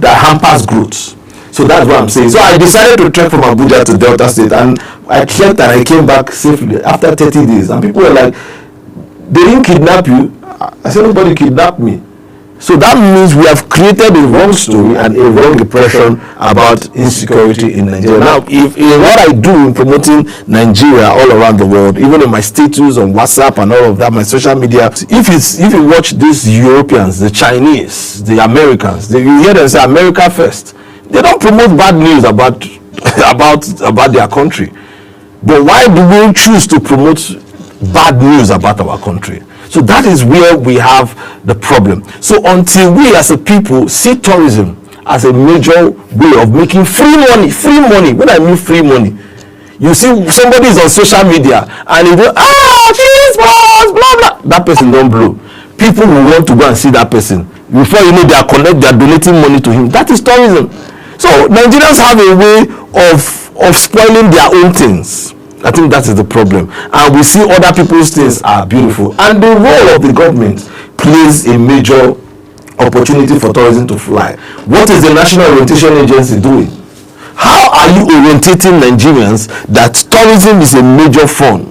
hampers growth. So that's what I'm saying. So I decided to trek from Abuja to Delta State, and I trekked and I came back safely after 30 days. And people were like, they didn't kidnap you. I said, nobody kidnapped me. So that means we have created a wrong story and a wrong impression about insecurity in Nigeria. Now, if in what I do in promoting Nigeria all around the world, even in my status on WhatsApp and all of that, my social media, if you watch these Europeans, the Chinese, the Americans, you hear them say America first. They don't promote bad news about about their country. But why do we choose to promote bad news about our country? So that is where we have the problem. So until we as a people see tourism as a major way of making free money, when I mean free money, you see somebody is on social media and he go, cheese balls, blah blah, that person don't blow. People will want to go and see that person. Before you know, they are donating money to him. That is tourism. So Nigerians have a way of spoiling their own things. I think that is the problem. And we see other people's things are beautiful. And the role of the government plays a major opportunity for tourism to fly. What is the National Orientation Agency doing? How are you orientating Nigerians that tourism is a major fund,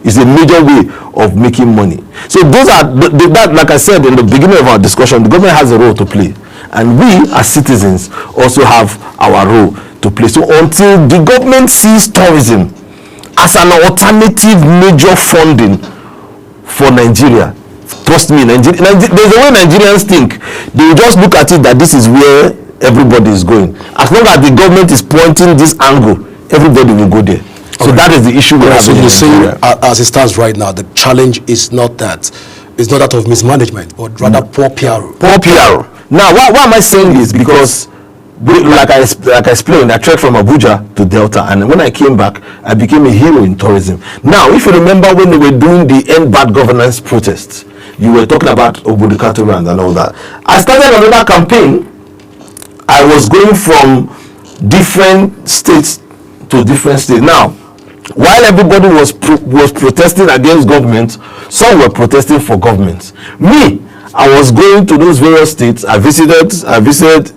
is a major way of making money? So those are, that, like I said in the beginning of our discussion, the government has a role to play. And we as citizens also have our role to play. So until the government sees tourism as an alternative major funding for Nigeria, trust me, there's a way Nigerians think. They will just look at it that this is where everybody is going. As long as the government is pointing this angle, everybody will go there. So that is the issue we have. So you say, as it stands right now, the challenge is not that of mismanagement, but rather poor PR. Poor PR. Now, why am I saying this? Because like I explained, I trekked from Abuja to Delta, and when I came back, I became a hero in tourism. Now, if you remember when they were doing the End Bad Governance protests, you were talking about Obudikatorand and all that. I started another campaign. I was going from different states to different states. Now, while everybody was protesting against government, some were protesting for government. Me, I was going to those various states. I visited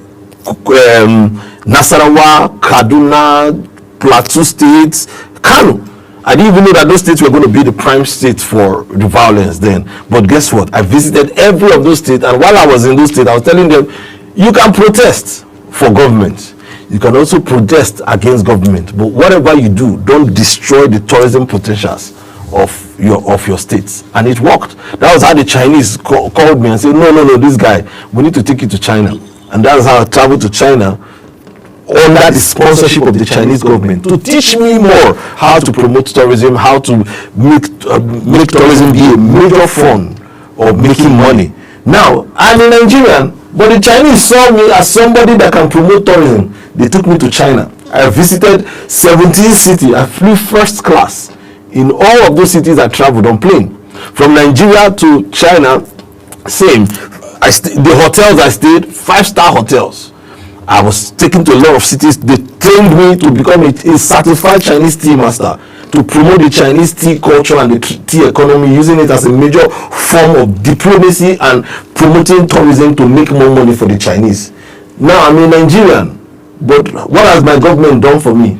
Nasarawa, Kaduna, Plateau states, Kano. I didn't even know that those states were going to be the prime states for the violence then. But guess what? I visited every of those states, and while I was in those states, I was telling them, you can protest for government. You can also protest against government. But whatever you do, don't destroy the tourism potentials of your states. And it worked. That was how the Chinese called me and said, no, this guy, we need to take you to China. And that's how I traveled to China under the sponsorship of the Chinese government to teach me more how to promote tourism, how to make tourism be a major fund of making money. Now, I'm a Nigerian, but the Chinese saw me as somebody that can promote tourism. They took me to China. I visited 17 cities. I flew first class in all of those cities. I traveled on plane. From Nigeria to China, same. The hotels I stayed, 5-star hotels. I was taken to a lot of cities. They trained me to become a certified Chinese tea master, to promote the Chinese tea culture and the tea economy, using it as a major form of diplomacy and promoting tourism to make more money for the Chinese. Now I'm a Nigerian, but what has my government done for me?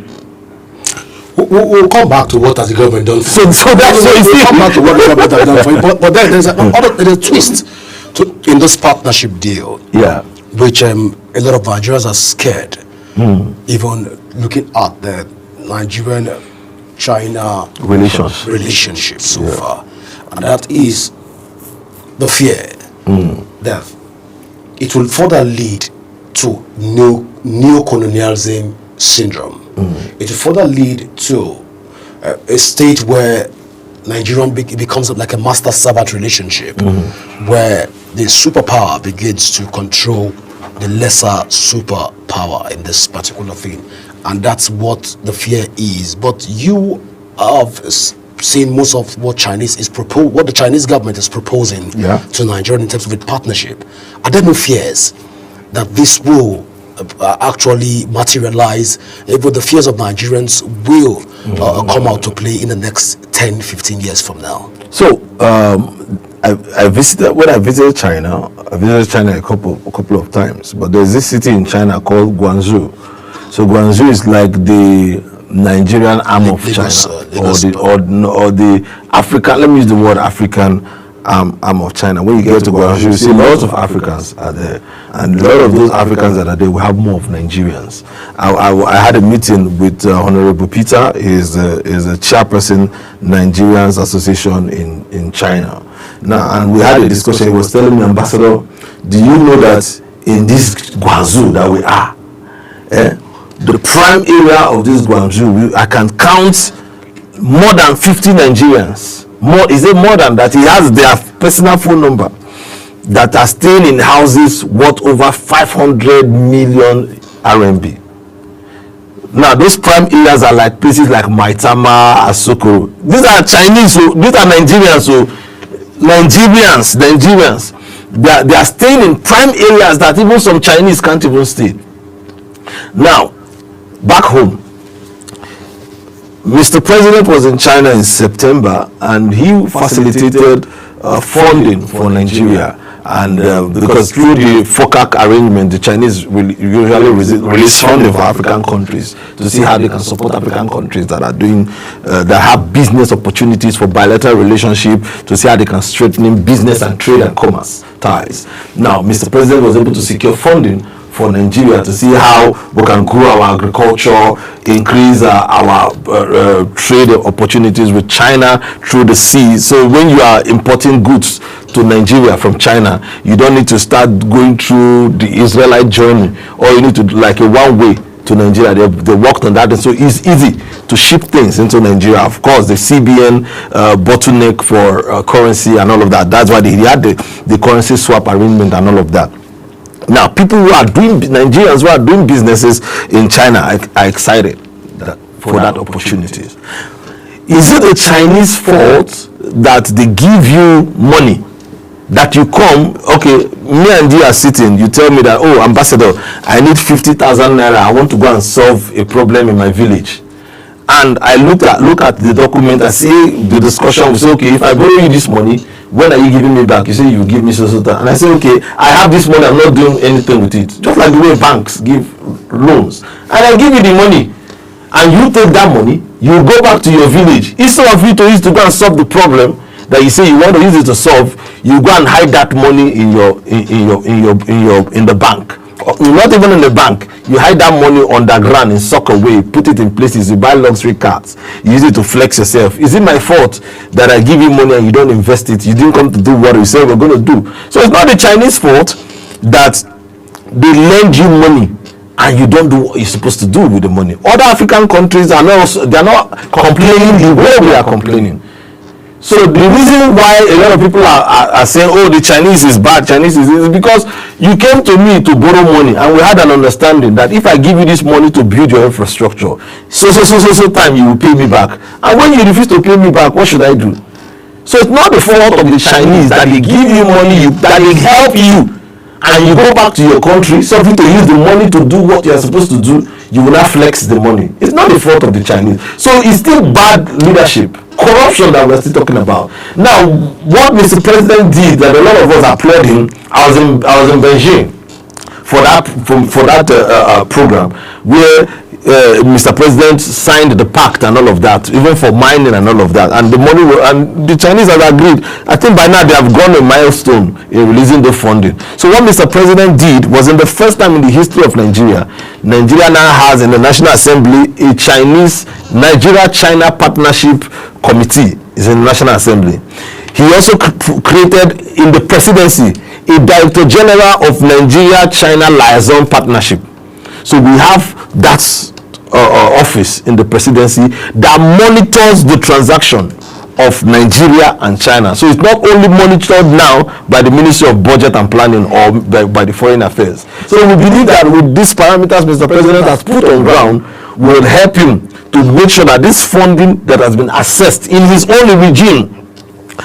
We'll come back to what has the government done for you. So that's we'll come back to what the government has done for you. But then there's a twist in this partnership deal. Yeah. Which a lot of Nigerians are scared, even looking at the Nigerian-China relationship so far. And that is the fear that it will further lead to neo-colonialism syndrome. It will further lead to a state where Nigerian becomes like a master-servant relationship, where the superpower begins to control the lesser superpower in this particular thing. And that's what the fear is. But you have seen most of what the Chinese government is proposing to Nigeria in terms of a partnership. Are there no fears that this will actually materialize? Even the fears of Nigerians will come out to play in the next 10-15 years from now? So I visited China. I visited China a couple of times, but there's this city in China called Guangzhou. So Guangzhou is like the Nigerian arm of China, or the African. Let me use the word African arm of China. When you get to Guangzhou, you see lots of Africans are there, and a lot of those Africans that are there will have more of Nigerians. I had a meeting with Honorable Peter. He's a chairperson Nigerians Association in China. Now, and we had a discussion. He was telling me, Ambassador, do you know that in this Guangzhou that we are, the prime area of this Guangzhou, I can count more than 50 Nigerians. More than that? He has their personal phone number that are staying in houses worth over 500 million RMB. Now, those prime areas are like places like Maitama, Asoko. These are Chinese, so these are Nigerians. So Nigerians, they are staying in prime areas that even some Chinese can't even stay. Now, back home, Mr. President was in China in September, and he facilitated funding for Nigeria. And because through the FOCAC arrangement, the Chinese usually release funding for African countries to see how they can support African countries that are doing, that have business opportunities for bilateral relationship, to see how they can strengthen business and trade and commerce ties. Now, Mr. President was able to secure funding for Nigeria to see how we can grow our agriculture, increase our trade opportunities with China through the sea. So when you are importing goods to Nigeria from China, you don't need to start going through the Israelite journey, or you need to do like a one-way to Nigeria. They worked on that, and so it's easy to ship things into Nigeria. Of course, the CBN bottleneck for currency and all of that. That's why they had the currency swap arrangement and all of that. Now, people who are doing, Nigerians who are doing businesses in China are excited for that opportunity. Is it a Chinese fault that they give you money, that you come, okay, me and you are sitting, you tell me that, oh, Ambassador, I need 50,000 naira, I want to go and solve a problem in my village. And I look at the document, I see the discussion, we say, okay, if I borrow you this money, when are you giving me back? You say you give me so. And I say, okay, I have this money, I'm not doing anything with it. Just like the way banks give loans. And I give you the money, and you take that money, you go back to your village. Instead of you to use to go and solve the problem that you say you want to use it to solve, you go and hide that money in the bank. Not even in the bank. You hide that money underground in soccer way, put it in places, you buy luxury cars, you use it to flex yourself. Is it my fault that I give you money and you don't invest it? You didn't come to do what you said we're going to do. So it's not the Chinese fault that they lend you money and you don't do what you're supposed to do with the money. Other African countries are not complaining the way we are complaining. So the reason why a lot of people are saying, oh, the Chinese is bad, Chinese is because you came to me to borrow money, and we had an understanding that if I give you this money to build your infrastructure, so time you will pay me back. And when you refuse to pay me back, what should I do? So it's not the fault of the Chinese that they give you money, that they help you, and you go back to your country, something to use the money to do what you are supposed to do, you will not flex the money. It's not the fault of the Chinese. So it's still bad leadership, corruption that we're still talking about. Now, what Mr. President did that a lot of us applaud him, I was in Beijing for that program where Mr. President signed the pact and all of that, even for mining and all of that, and the money and the Chinese have agreed. I think by now they have gone a milestone in releasing the funding. So what Mr. President did was, in the first time in the history of Nigeria now has in the National Assembly a Nigeria-China Partnership Committee is in the National Assembly. He also created in the presidency a Director General of Nigeria-China Liaison Partnership. So we have that office in the presidency that monitors the transaction of Nigeria and China. So it's not only monitored now by the Ministry of Budget and Planning or by the Foreign Affairs. So we believe that with these parameters Mr. President has put on ground will help him to make sure that this funding that has been assessed in his own regime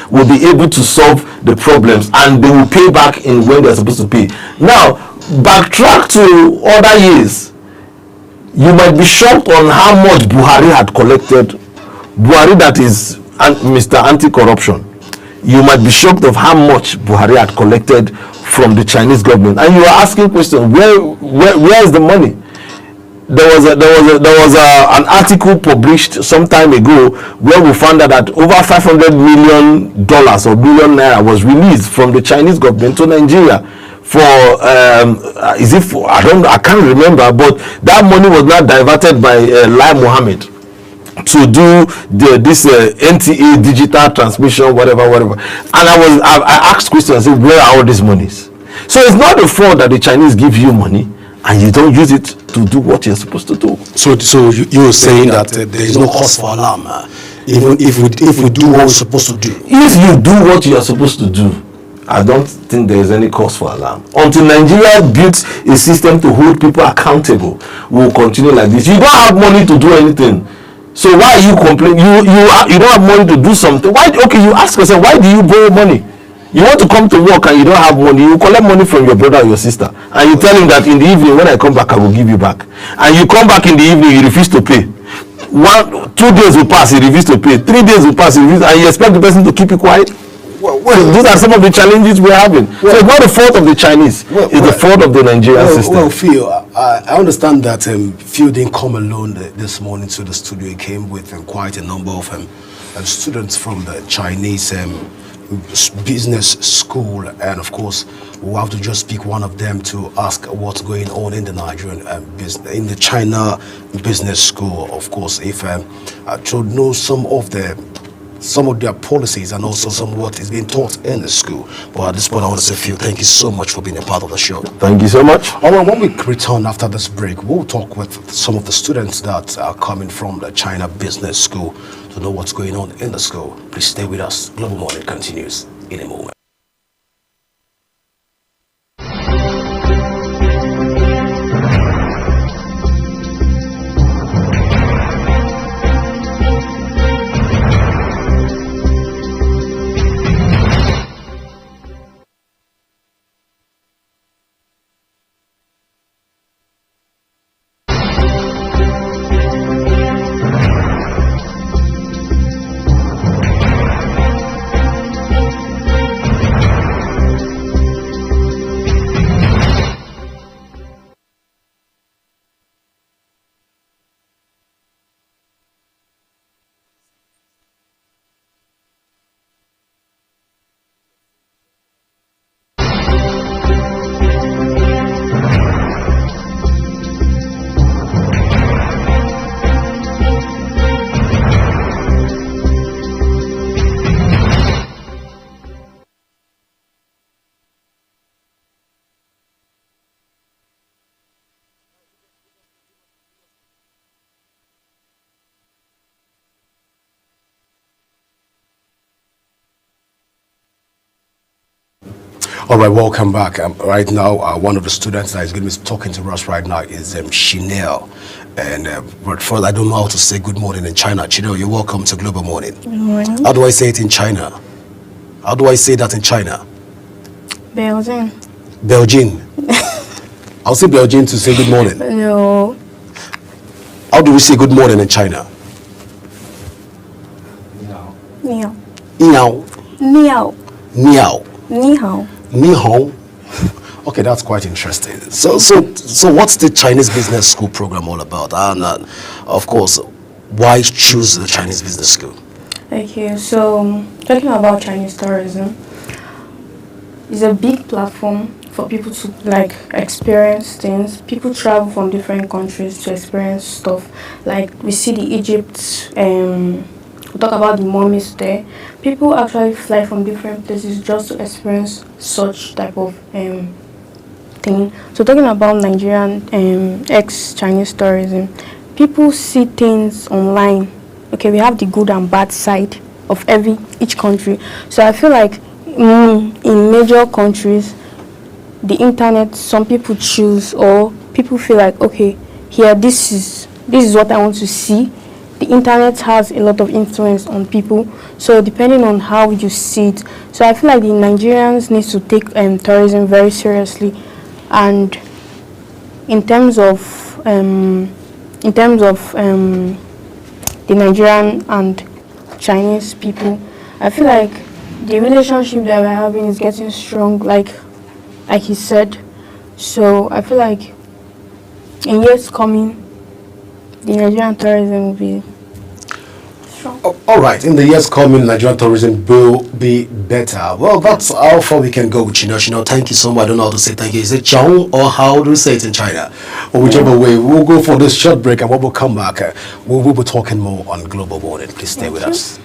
will be able to solve the problems, and they will pay back in when they're supposed to pay. Now, backtrack to other years. You might be shocked on how much Buhari had collected. Buhari, that is Mr. Anti-Corruption. You might be shocked of how much Buhari had collected from the Chinese government. And you are asking questions, where is the money? there was an article published some time ago where we found out that over $500 million or billion naira was released from the Chinese government to Nigeria for I can't remember, but that money was not diverted by Lai Mohammed to do this NTA digital transmission, whatever. And I asked questions, I said, where are all these monies? So it's not the fault that the Chinese give you money and you don't use it to do what you're supposed to do. So you're saying that there is no cause for alarm, even if we do what we're supposed to do. If you do what you are supposed to do, I don't think there is any cause for alarm. Until Nigeria builds a system to hold people accountable, we will continue like this. You don't have money to do anything. So why are you complaining? You don't have money to do something. Why? Okay, you ask yourself, why do you borrow money? You want to come to work and you don't have money. You collect money from your brother or your sister, and you tell him that in the evening when I come back, I will give you back. And you come back in the evening, you refuse to pay. 2 days will pass, you refuse to pay. 3 days will pass, you refuse, and you expect the person to keep you quiet. So those are some of the challenges we're having. So it's not the fault of the Chinese, it's the fault of the Nigerian system. Well, Phil, I understand that Phil didn't come alone this morning to the studio. He came with quite a number of students from the Chinese business school, and of course we'll have to just pick one of them to ask what's going on in the Nigerian business, in the China business school. Of course, if to know some of their policies and also some of what is being taught in the school. But at this point, I want to say, Phil, thank you so much for being a part of the show. Thank you so much. All right, when we return after this break, we'll talk with some of the students that are coming from the China Business School to know what's going on in the school. Please stay with us. Global Morning continues in a moment. All right, welcome back. Right now, one of the students that is going to be talking to us right now is Chanel. And but first, I don't know how to say good morning in China. Chanel, you're welcome to Global Morning. Good morning. How do I say it in China? How do I say that in China? Belgium. Belgium. I'll say Belgium to say good morning. No. How do we say good morning in China? Niao. Niao. Niao. Niao. Ni hao. Ni hao. Okay, that's quite interesting. So what's the Chinese Business School program all about? And of course, why choose the Chinese Business School? Okay, so talking about Chinese tourism, is a big platform for people to like experience things. People travel from different countries to experience stuff. Like we see the Egypt, we talk about the mummies there. People actually fly from different places just to experience such type of thing. So talking about Nigerian ex-Chinese tourism, people see things online. Okay, we have the good and bad side of each country. So I feel like in major countries, the internet, some people choose, or people feel like, okay, here this is what I want to see. The internet has a lot of influence on people, so depending on how you see it. So I feel like the Nigerians need to take tourism very seriously, and in terms of the Nigerian and Chinese people, I feel like the relationship that we're having is getting strong, like he said. So I feel like in years coming, the Nigerian tourism will be strong. All right, in the years coming, Nigerian tourism will be better. Well, that's how far we can go, Chino. Thank you so much. I don't know how to say thank you. Is it Chao or how do we say it in China? Or whichever way. We'll go for this short break and when we'll come back, we'll be talking more on Global Morning. Please stay with us.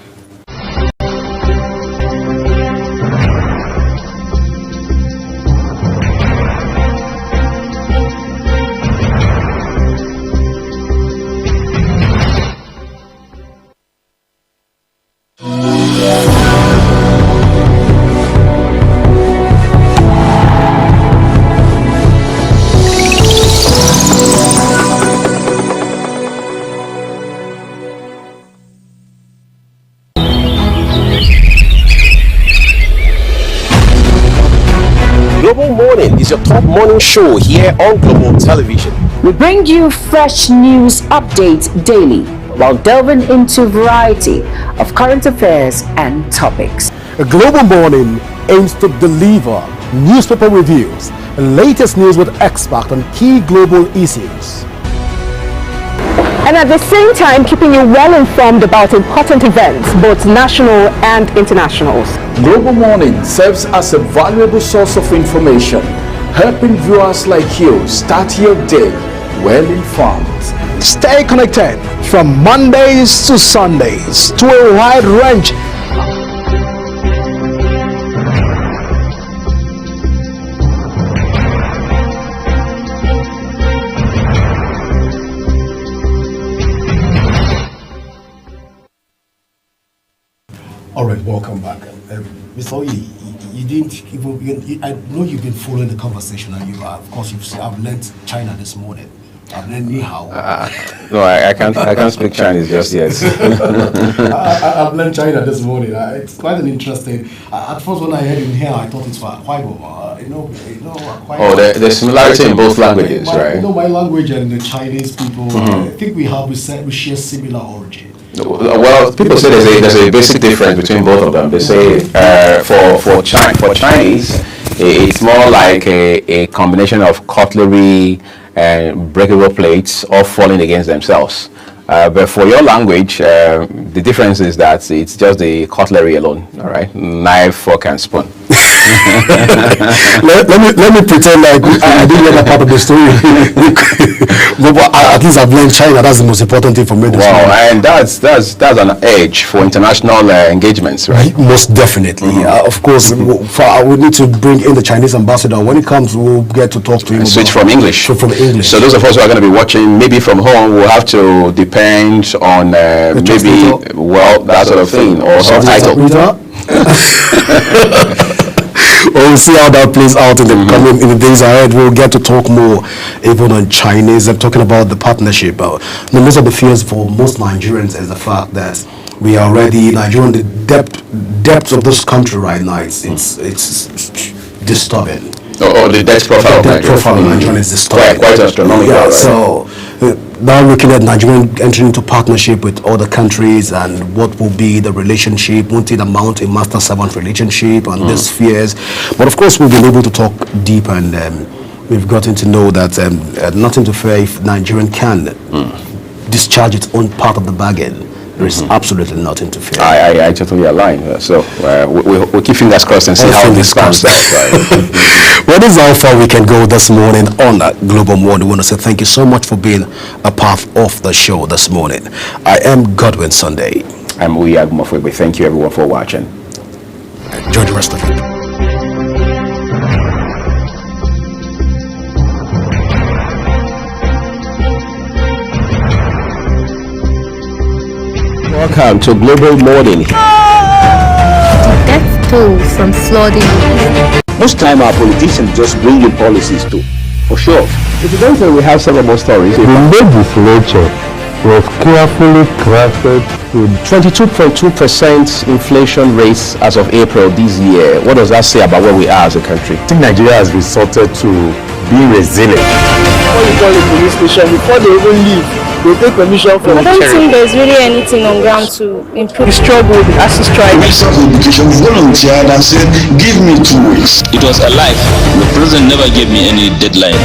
Global Morning is your top morning show here on Global Television. We bring you fresh news updates daily while delving into a variety of current affairs and topics. A Global Morning aims to deliver newspaper reviews and latest news with experts on key global issues. And at the same time, keeping you well informed about important events, both national and internationals. Global Morning serves as a valuable source of information, helping viewers like you start your day well informed. Stay connected from Mondays to Sundays to a wide range. All right, welcome back. Mr. Oyi, you didn't even, I know you've been following the conversation, and you, of course, I've learned China this morning. I've learned Ni Hao. No, I can't speak Chinese just yet. I've learned China this morning. It's quite an interesting. At first, when I heard in here, I thought it's Huaibo. Oh, the similarity in both languages, right? You know, my language and the Chinese people, I think we share similar origin. Well, people say there's a basic difference between both of them. They say for Chinese, it's more like a combination of cutlery and breakable plates all falling against themselves. But for your language, the difference is that it's just the cutlery alone, all right? Knife, fork, and spoon. let me pretend like I didn't get that part of the story. But at least I've learned China. That's the most important thing for me. Wow, and that's an edge for international engagements, right? Most definitely. Of course, we need to bring in the Chinese ambassador. When it comes, we'll get to talk to him. Switch from English. So those of us who are going to be watching, maybe from home, will have to depend on maybe that sort of thing, or subtitle. We'll see how that plays out in the days ahead. We'll get to talk more even on Chinese and talking about the partnership. The most of the fears for most Nigerians is the fact that we are already Nigerian. The depth of this country right now, it's disturbing. The debt profile of Nigeria is disturbing. Quite astronomical. Yeah, right? So now looking at Nigeria entering into partnership with other countries and what will be the relationship, won't it amount a master-servant relationship and these fears. But of course, we've been able to talk deep and we've gotten to know that nothing to fear if Nigerian can discharge its own part of the bargain. There is absolutely nothing to fear. I totally align. So we'll keep fingers crossed and see how this comes out. Right? Well, this is how far we can go this morning on Global Morning. We want to say thank you so much for being a part of the show this morning. I am Godwin Sunday. I'm Uyi Agumafwebe. Thank you everyone for watching. Enjoy the rest of it. Welcome to Global Morning. Death toll from flooding. Most time our politicians just bring in policies too, for sure. If you don't say we have several more stories. The legislature was carefully crafted with 22.2% inflation rates as of April this year. What does that say about where we are as a country? I think Nigeria has resorted to being resilient. Before you call the police station, before they even leave, they take permission from I don't think there's really anything on ground to improve. We struggled as a strike. Minister of Education volunteered and said, give me 2 weeks. It was a lie. The president never gave me any deadline.